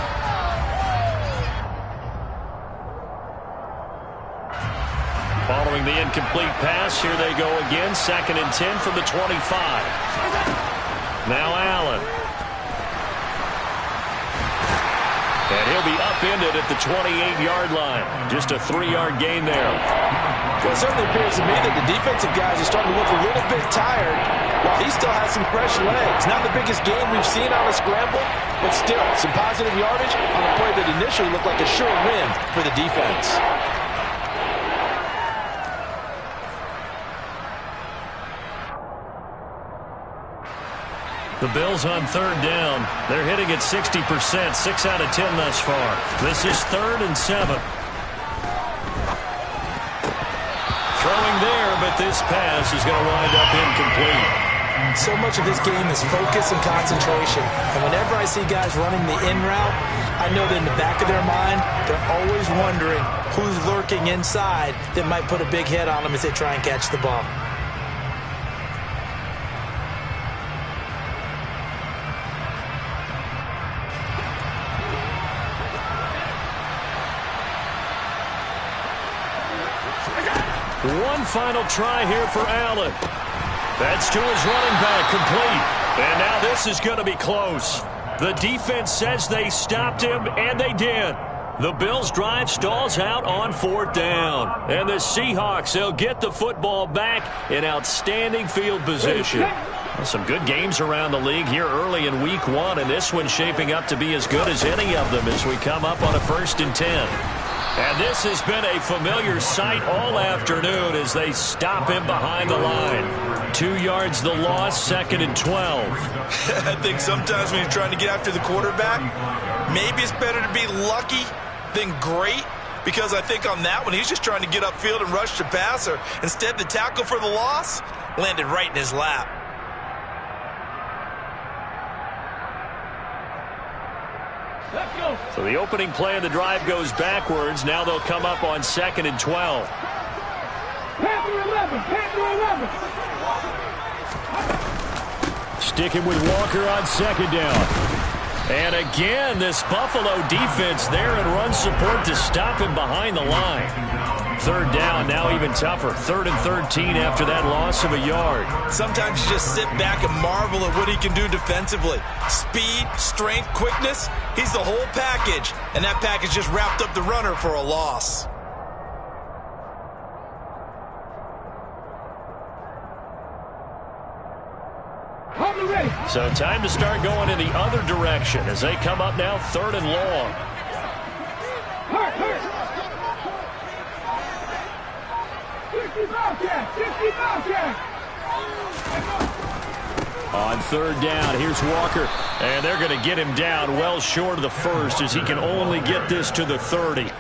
[SPEAKER 1] Following the incomplete pass, here they go again. 2nd and 10 from the 25. Now Allen. And he'll be upended at the 28-yard line. Just a 3-yard gain there.
[SPEAKER 3] Well, it certainly appears to me that the defensive guys are starting to look a little bit tired while he still has some fresh legs. Not the biggest game we've seen on a scramble, but still some positive yardage on a play that initially looked like a sure win for the defense.
[SPEAKER 1] The Bills on third down. They're hitting at 60%, 6 out of 10 thus far. This is 3rd and 7. Throwing there, but this pass is going to wind up incomplete.
[SPEAKER 3] So much of this game is focus and concentration. And whenever I see guys running the in route, I know that in the back of their mind, they're always wondering who's lurking inside that might put a big hit on them as they try and catch the ball.
[SPEAKER 1] One final try here for Allen. That's to his running back, complete. And now this is going to be close. The defense says they stopped him, and they did. The Bills' drive stalls out on 4th down. And the Seahawks, they'll get the football back in outstanding field position. Well, some good games around the league here early in Week 1, and this one's shaping up to be as good as any of them as we come up on a 1st and 10. And this has been a familiar sight all afternoon as they stop him behind the line. 2 yards the loss, 2nd and 12.
[SPEAKER 3] I think sometimes when you're trying to get after the quarterback, maybe it's better to be lucky than great, because I think on that one he's just trying to get upfield and rush the passer. Instead, the tackle for the loss landed right in his lap.
[SPEAKER 4] Let's go.
[SPEAKER 1] So the opening play of the drive goes backwards. Now they'll come up on 2nd and 12.
[SPEAKER 4] Panther 11. Panther 11.
[SPEAKER 5] Sticking with Walker on 2nd down.
[SPEAKER 1] And again, this Buffalo defense there in run support to stop him behind the line. 3rd down, now even tougher. 3rd and 13 after that loss of a yard.
[SPEAKER 3] Sometimes you just sit back and marvel at what he can do defensively. Speed, strength, quickness, he's the whole package. And that package just wrapped up the runner for a loss.
[SPEAKER 1] So time to start going in the other direction as they come up now 3rd and long.
[SPEAKER 4] Hurt. 60 Bobcat. 60 Bobcat.
[SPEAKER 5] On 3rd down, here's Walker.
[SPEAKER 1] And they're going to get him down well short of the 1st as he can only get this to the 30.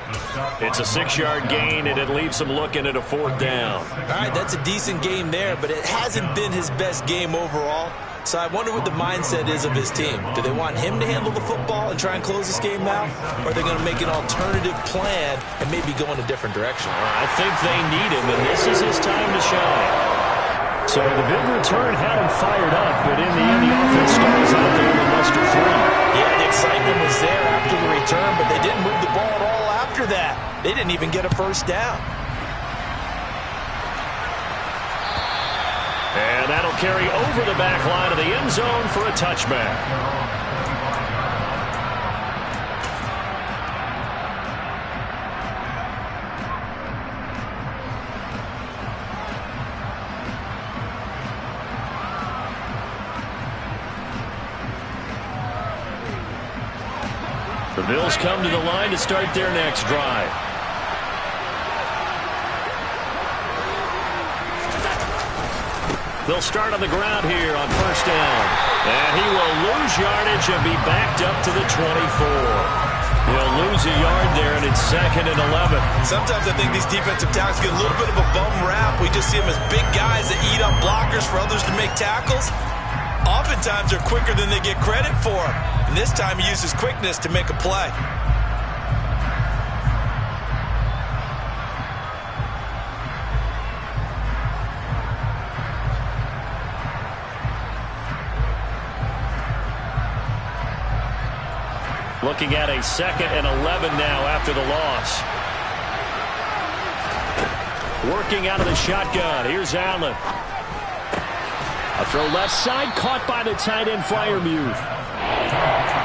[SPEAKER 1] It's a 6-yard gain, and it leaves him looking at a 4th down.
[SPEAKER 3] All right, that's a decent game there, but it hasn't been his best game overall. So I wonder what the mindset is of his team. Do they want him to handle the football and try and close this game out? Or are they going to make an alternative plan and maybe go in a different direction?
[SPEAKER 1] I think they need him, and this is his time to shine.
[SPEAKER 5] So the big return had him fired up, but in the end, the offense stalls out there with muster 3.
[SPEAKER 3] Yeah, the excitement was there after the return, but they didn't move the ball at all after that. They didn't even get a 1st down.
[SPEAKER 1] And that'll carry over the back line of the end zone for a touchback. The Bills come to the line to start their next drive. They'll start on the ground here on 1st down. And he will lose yardage and be backed up to the 24. He'll lose a yard there, and it's 2nd and 11.
[SPEAKER 3] Sometimes I think these defensive tackles get a little bit of a bum rap. We just see them as big guys that eat up blockers for others to make tackles. Oftentimes they're quicker than they get credit for. And this time he uses quickness to make a play.
[SPEAKER 1] Looking at a 2nd and 11 now after the loss. Working out of the shotgun. Here's Allen.
[SPEAKER 5] A throw left side, caught by the tight end Freiermuth.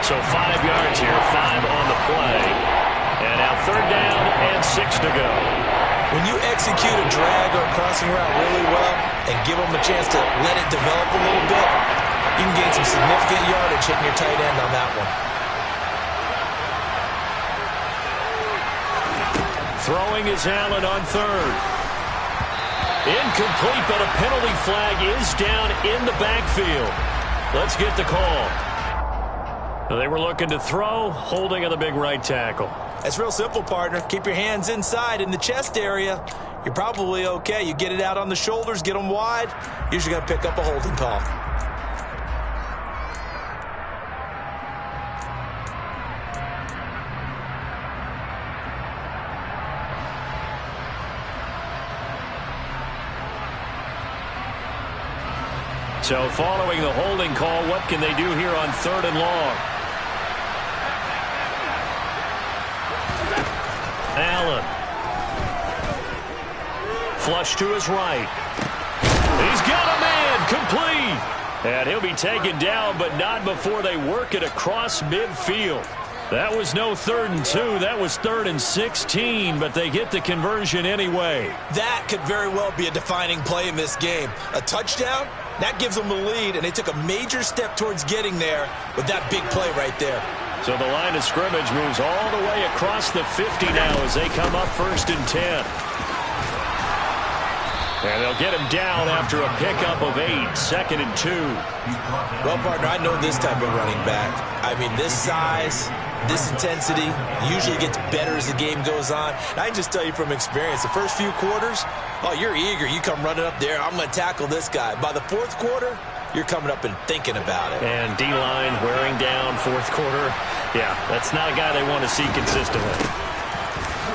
[SPEAKER 1] So 5 yards here, 5 on the play. And now 3rd down and 6 to go.
[SPEAKER 3] When you execute a drag or a crossing route really well and give them a chance to let it develop a little bit, you can gain some significant yardage hitting your tight end on that one.
[SPEAKER 1] Throwing is Allen on 3rd. Incomplete, but a penalty flag is down in the backfield. Let's get the call. They were looking to throw, holding on the big right tackle.
[SPEAKER 3] That's real simple, partner. Keep your hands inside in the chest area. You're probably okay. You get it out on the shoulders, get them wide. Usually going to pick up a holding call.
[SPEAKER 1] So following the holding call, what can they do here on 3rd and long? Allen Flush to his right. He's got a man. Complete. And he'll be taken down, but not before they work it across midfield. That was no 3rd and 2. That was 3rd and 16, but they get the conversion anyway.
[SPEAKER 3] That could very well be a defining play in this game. A touchdown, that gives them the lead, and they took a major step towards getting there with that big play right there.
[SPEAKER 1] So the line of scrimmage moves all the way across the 50 now as they come up 1st and 10. And they'll get him down after a pickup of 8, 2nd and 2.
[SPEAKER 3] Well, partner, I know this type of running back. I mean, this size, this intensity usually gets better as the game goes on. And I can just tell you from experience, the first few quarters, oh, you're eager. You come running up there, I'm going to tackle this guy. By the 4th quarter, you're coming up and thinking about it.
[SPEAKER 1] And D-line wearing down 4th quarter. Yeah, that's not a guy they want to see consistently.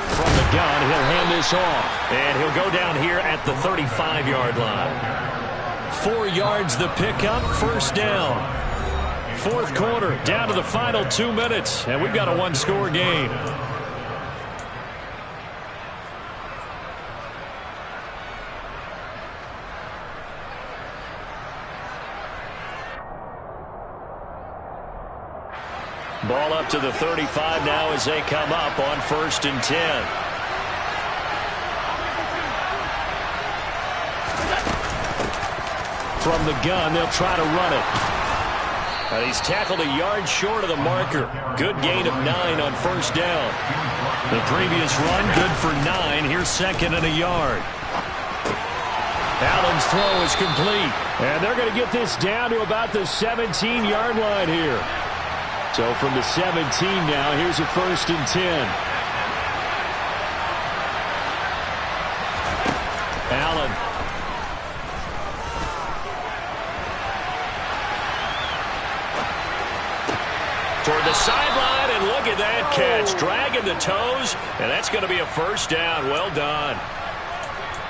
[SPEAKER 1] From the gun, he'll hand this off. And he'll go down here at the 35-yard line. 4 yards the pickup, 1st down. 4th quarter, down to the final 2 minutes. And we've got a 1-score game. Ball up to the 35 now as they come up on 1st and 10. From the gun, they'll try to run it. He's tackled a yard short of the marker. Good gain of 9 on 1st down. The previous run, good for 9. Here's 2nd and a yard. Allen's throw is complete. And they're going to get this down to about the 17-yard line here. So from the 17 now, here's a 1st and 10. Allen. Toward the sideline, and look at that catch. Dragging the toes, and that's going to be a 1st down. Well done.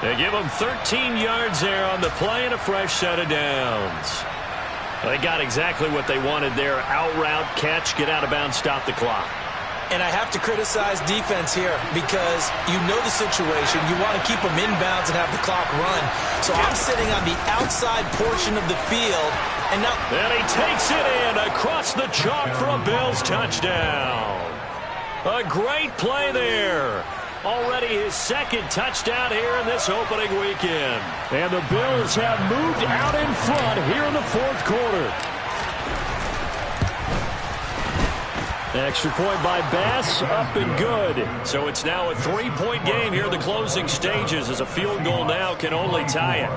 [SPEAKER 1] They give them 13 yards there on the play and a fresh set of downs. They got exactly what they wanted there. Out route, catch, get out of bounds, stop the clock.
[SPEAKER 3] And I have to criticize defense here because you know the situation. You want to keep them inbounds and have the clock run. So I'm sitting on the outside portion of the field. And now
[SPEAKER 1] he takes it in across the chalk for a Bills touchdown. A great play there. Already his 2nd touchdown here in this opening weekend. And the Bills have moved out in front here in the 4th quarter. Extra point by Bass, up and good. So it's now a 3-point game here in the closing stages as a field goal now can only tie it.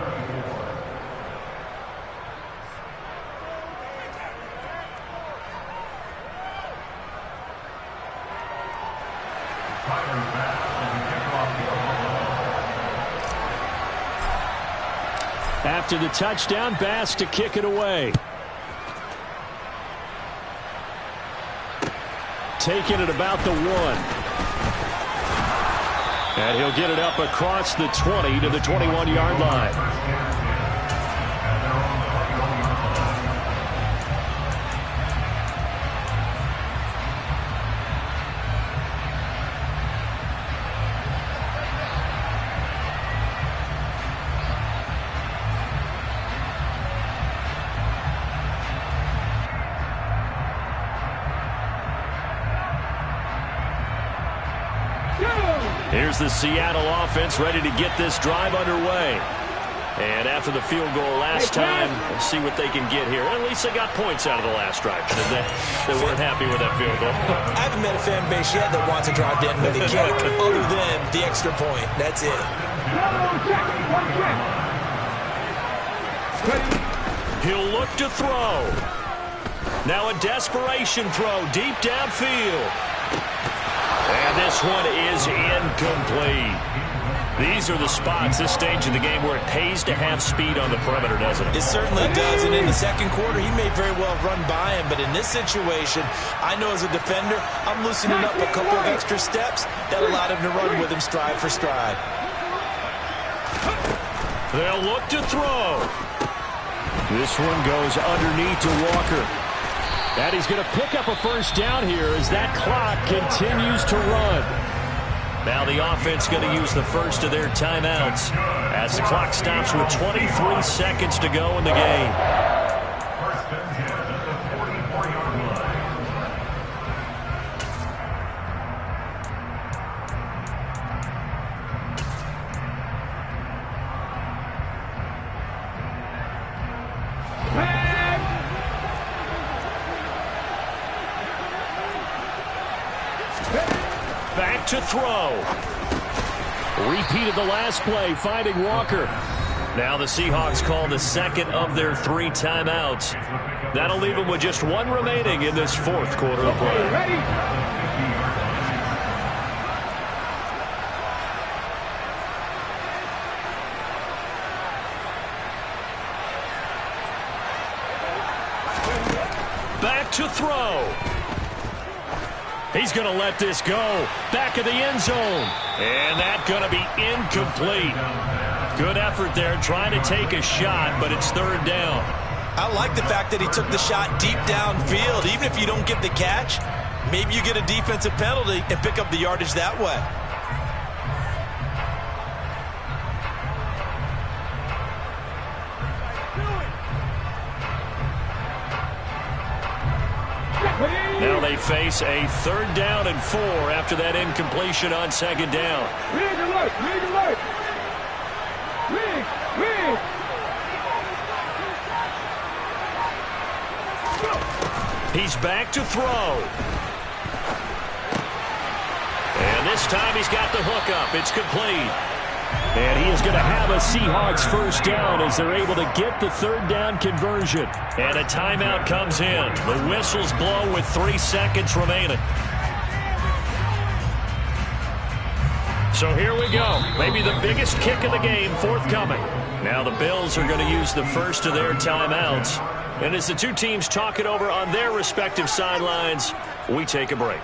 [SPEAKER 1] After the touchdown, Bass to kick it away. Taking it about the 1. And he'll get it up across the 20 to the 21-yard line. Here's the Seattle offense ready to get this drive underway. And after the field goal last time, let's see what they can get here. At least they got points out of the last drive. They weren't happy with that field goal.
[SPEAKER 3] I haven't met a fan base yet that wants to drive down with a kick other than the extra point. That's it.
[SPEAKER 1] He'll look to throw. Now a desperation throw deep downfield. And this one is incomplete. These are the spots, this stage of the game, where it pays to have speed on the perimeter, doesn't it?
[SPEAKER 3] It certainly does. And in the 2nd quarter, he may very well run by him. But in this situation, I know as a defender, I'm loosening up a couple of extra steps that allowed him to run with him stride for stride.
[SPEAKER 1] They'll look to throw. This one goes underneath to Walker. And he's going to pick up a 1st down here as that clock continues to run. Now the offense going to use the first of their timeouts as the clock stops with 23 seconds to go in the game.
[SPEAKER 2] First and 10 at the 44-yard line.
[SPEAKER 1] Back to throw. Repeated the last play, finding Walker. Now the Seahawks call the second of their 3 timeouts. That'll leave them with just 1 remaining in this 4th quarter of play.
[SPEAKER 4] Ready?
[SPEAKER 1] Back to throw. He's going to let this go. Back of the end zone. And that's going to be incomplete. Good effort there trying to take a shot, but it's 3rd down.
[SPEAKER 3] I like the fact that he took the shot deep downfield. Even if you don't get the catch, maybe you get a defensive penalty and pick up the yardage that way.
[SPEAKER 1] Now they face a 3rd down and 4 after that incompletion on 2nd down.
[SPEAKER 4] Rig alert! Rig alert! Rig! Rig!
[SPEAKER 1] He's back to throw. And this time he's got the hook up. It's complete. And he is going to have a Seahawks first down as they're able to get the 3rd down conversion. And a timeout comes in. The whistles blow with 3 seconds remaining. So here we go. Maybe the biggest kick of the game forthcoming. Now the Bills are going to use the first of their timeouts. And as the 2 teams talk it over on their respective sidelines, we take a break.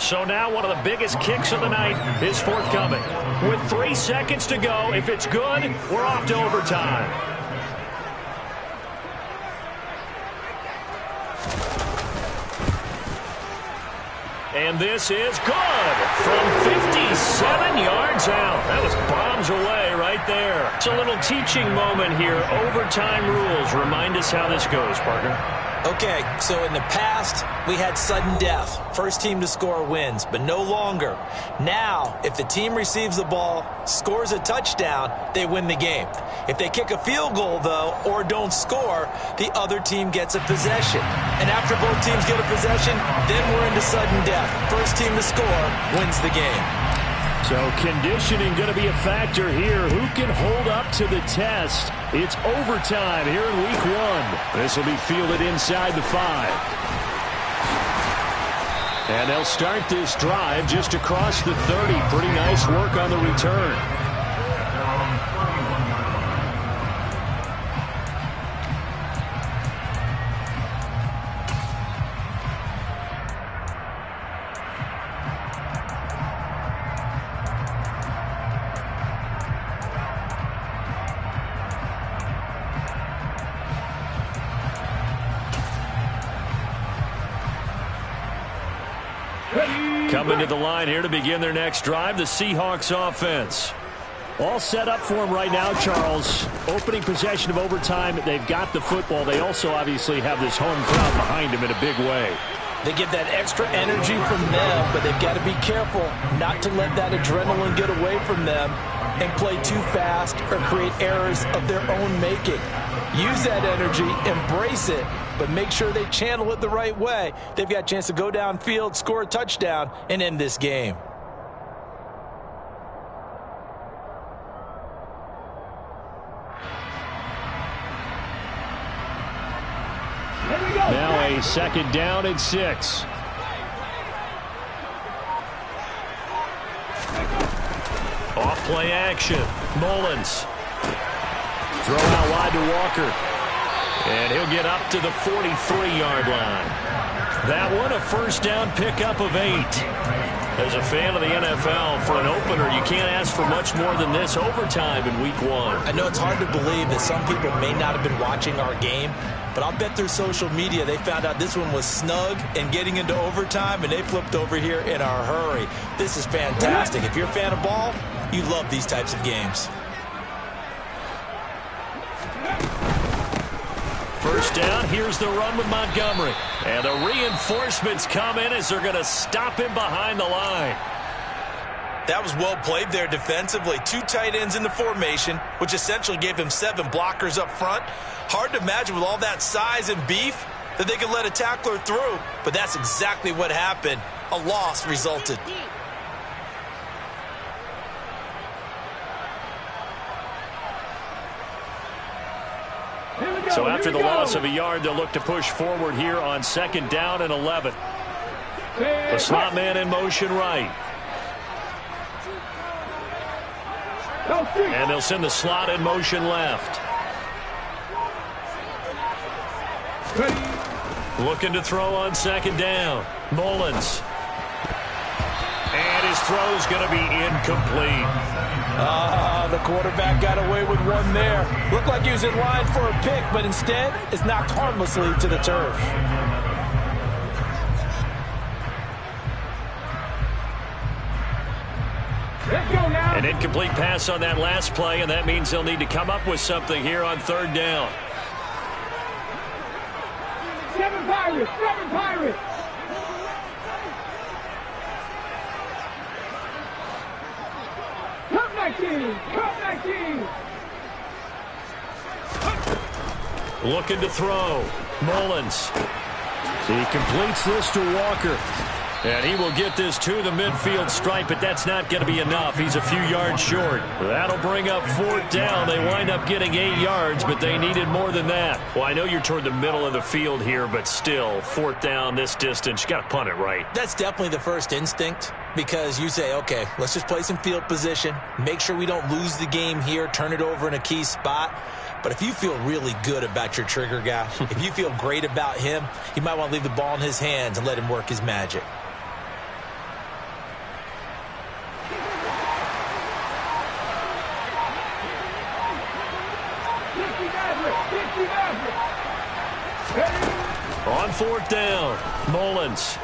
[SPEAKER 1] So now one of the biggest kicks of the night is forthcoming. With 3 seconds to go, if it's good, we're off to overtime. And this is good from 57 yards out. That was bombs away right there. It's a little teaching moment here. Overtime rules. Remind us how this goes, partner.
[SPEAKER 3] Okay, so in the past, we had sudden death. First team to score wins, but no longer. Now, if the team receives the ball, scores a touchdown, they win the game. If they kick a field goal, though, or don't score, the other team gets a possession. And after both teams get a possession, then we're into sudden death. First team to score wins the game.
[SPEAKER 5] So conditioning going to be a factor here. Who can hold up to the test? It's overtime here in week 1. This will be fielded inside the 5. And they'll start this drive just across the 30. Pretty nice work on the return. Coming to the line here to begin their next drive, the Seahawks offense. All set up for them right now, Charles. Opening possession of overtime. They've got the football. They also obviously have this home crowd behind them in a big way.
[SPEAKER 3] They get that extra energy from them, but they've got to be careful not to let that adrenaline get away from them and play too fast or create errors of their own making. Use that energy, embrace it, but make sure they channel it the right way. They've got a chance to go downfield, score a touchdown, and end this game.
[SPEAKER 5] Now a 2nd down and 6.
[SPEAKER 1] Off play action. Mullins. Throw out wide to Walker. And he'll get up to the 43-yard line.
[SPEAKER 5] That one, a first down pickup of 8. As a fan of the NFL, for an opener, you can't ask for much more than this overtime in week 1.
[SPEAKER 3] I know it's hard to believe that some people may not have been watching our game, but I'll bet through social media they found out this one was snug and getting into overtime, and they flipped over here in a hurry. This is fantastic. If you're a fan of ball, you love these types of games.
[SPEAKER 5] First down, here's the run with Montgomery. And the reinforcements come in as they're going to stop him behind the line.
[SPEAKER 3] That was well played there defensively. 2 tight ends in the formation, which essentially gave him 7 blockers up front. Hard to imagine with all that size and beef that they could let a tackler through, but that's exactly what happened. A loss resulted.
[SPEAKER 5] So after the loss of a yard, they'll look to push forward here on 2nd down and 11. The slot man in motion right. And they'll send the slot in motion left. Looking to throw on 2nd down. Mullins. And his throw's going to be incomplete.
[SPEAKER 3] The quarterback got away with one there. Looked like he was in line for a pick, but instead it's knocked harmlessly to the turf.
[SPEAKER 5] An incomplete pass on that last play, and that means they'll need to come up with something here on 3rd down.
[SPEAKER 4] 7 Pirates! 7 Pirates! Come 19! Come 19!
[SPEAKER 5] Looking to throw. Mullins. He completes this to Walker. And he will get this to the midfield stripe, but that's not going to be enough. He's a few yards short. That'll bring up 4th down. They wind up getting 8 yards, but they needed more than that. Well, I know you're toward the middle of the field here, but still, 4th down this distance, you got to punt it right.
[SPEAKER 3] That's definitely the first instinct, because you say, okay, let's just play some field position, make sure we don't lose the game here, turn it over in a key spot. But if you feel really good about your trigger guy, if you feel great about him, you might want to leave the ball in his hands and let him work his magic.
[SPEAKER 5] On 4th down, Mullins.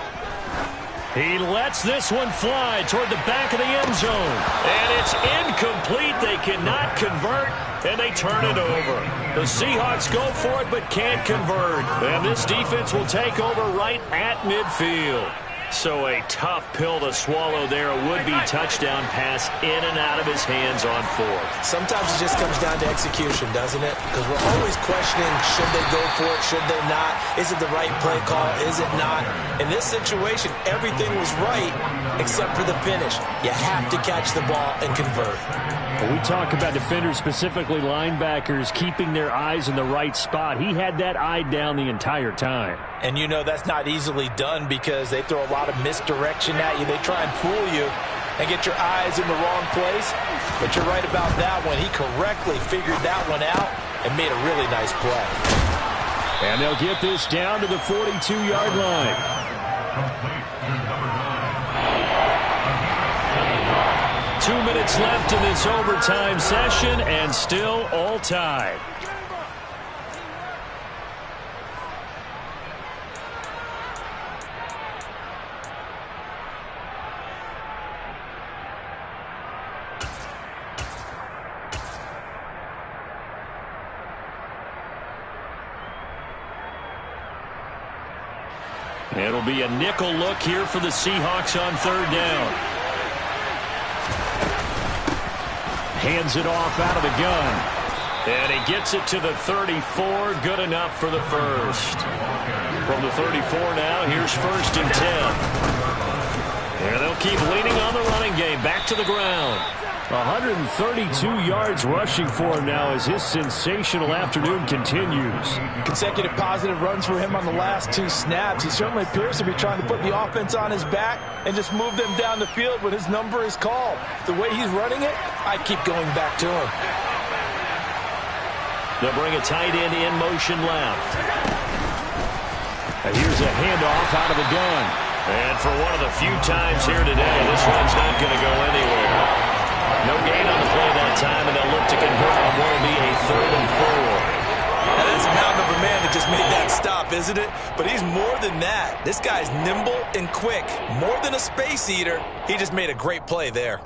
[SPEAKER 5] He lets this one fly toward the back of the end zone. And it's incomplete. They cannot convert, and they turn it over. The Seahawks go for it but can't convert. And this defense will take over right at midfield. So a tough pill to swallow there. A would-be touchdown pass in and out of his hands on 4th.
[SPEAKER 3] Sometimes it just comes down to execution, doesn't it? Because we're always questioning, should they go for it, should they not? Is it the right play call, is it not? In this situation, everything was right except for the finish. You have to catch the ball and convert.
[SPEAKER 5] When we talk about defenders, specifically linebackers, keeping their eyes in the right spot, he had that eye down the entire time.
[SPEAKER 3] And you know that's not easily done because they throw a lot of misdirection at you. They try and fool you and get your eyes in the wrong place. But you're right about that one. He correctly figured that one out and made a really nice play.
[SPEAKER 5] And they'll get this down to the 42-yard line. 2 minutes left in this overtime session, and still all tied. It'll be a nickel look here for the Seahawks on 3rd down. Hands it off out of the gun. And he gets it to the 34. Good enough for the first. From the 34 now, here's 1st and 10. And they'll keep leaning on the running game. Back to the ground. 132 yards rushing for him now as his sensational afternoon continues.
[SPEAKER 3] Consecutive positive runs for him on the last 2 snaps. He certainly appears to be trying to put the offense on his back and just move them down the field when his number is called. The way he's running it, I keep going back to him.
[SPEAKER 5] They'll bring a tight end in motion left.
[SPEAKER 1] And here's a handoff out of the gun. And for one of the few times here today, this one's not going to go anywhere. No gain on the play that time, and they'll look to convert on what will be a 3rd and 4.
[SPEAKER 3] Now that's a mountain of a man that just made that stop, isn't it? But he's more than that. This guy's nimble and quick. More than a space eater. He just made a great play there.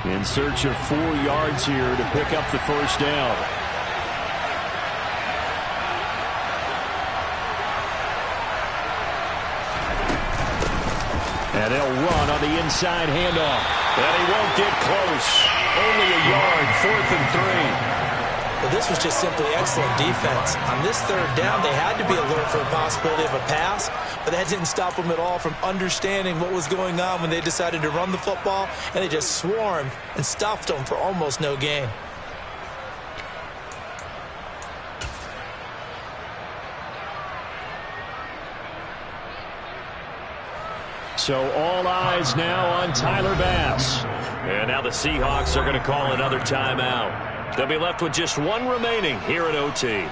[SPEAKER 5] In search of 4 yards here to pick up the first down. And they'll run on the inside handoff.
[SPEAKER 1] And he won't get close. Only a yard, 4th and 3.
[SPEAKER 3] Well, this was just simply excellent defense. On this 3rd down, they had to be alert for the possibility of a pass, but that didn't stop them at all from understanding what was going on when they decided to run the football, and they just swarmed and stuffed them for almost no gain.
[SPEAKER 5] So all eyes now on Tyler Bass.
[SPEAKER 1] And now the Seahawks are going to call another timeout. They'll be left with just 1 remaining here at OT.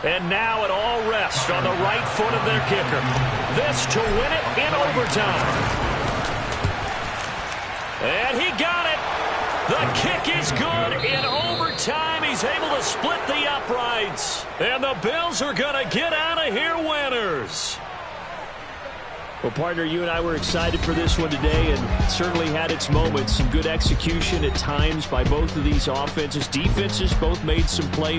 [SPEAKER 5] And now it all rests on the right foot of their kicker. This to win it in overtime. And he got it. The kick is good in overtime. He's able to split the uprights. And the Bills are going to get out of here winners. Well, partner, you and I were excited for this one today, and certainly had its moments. Some good execution at times by both of these offenses. Defenses both made some plays.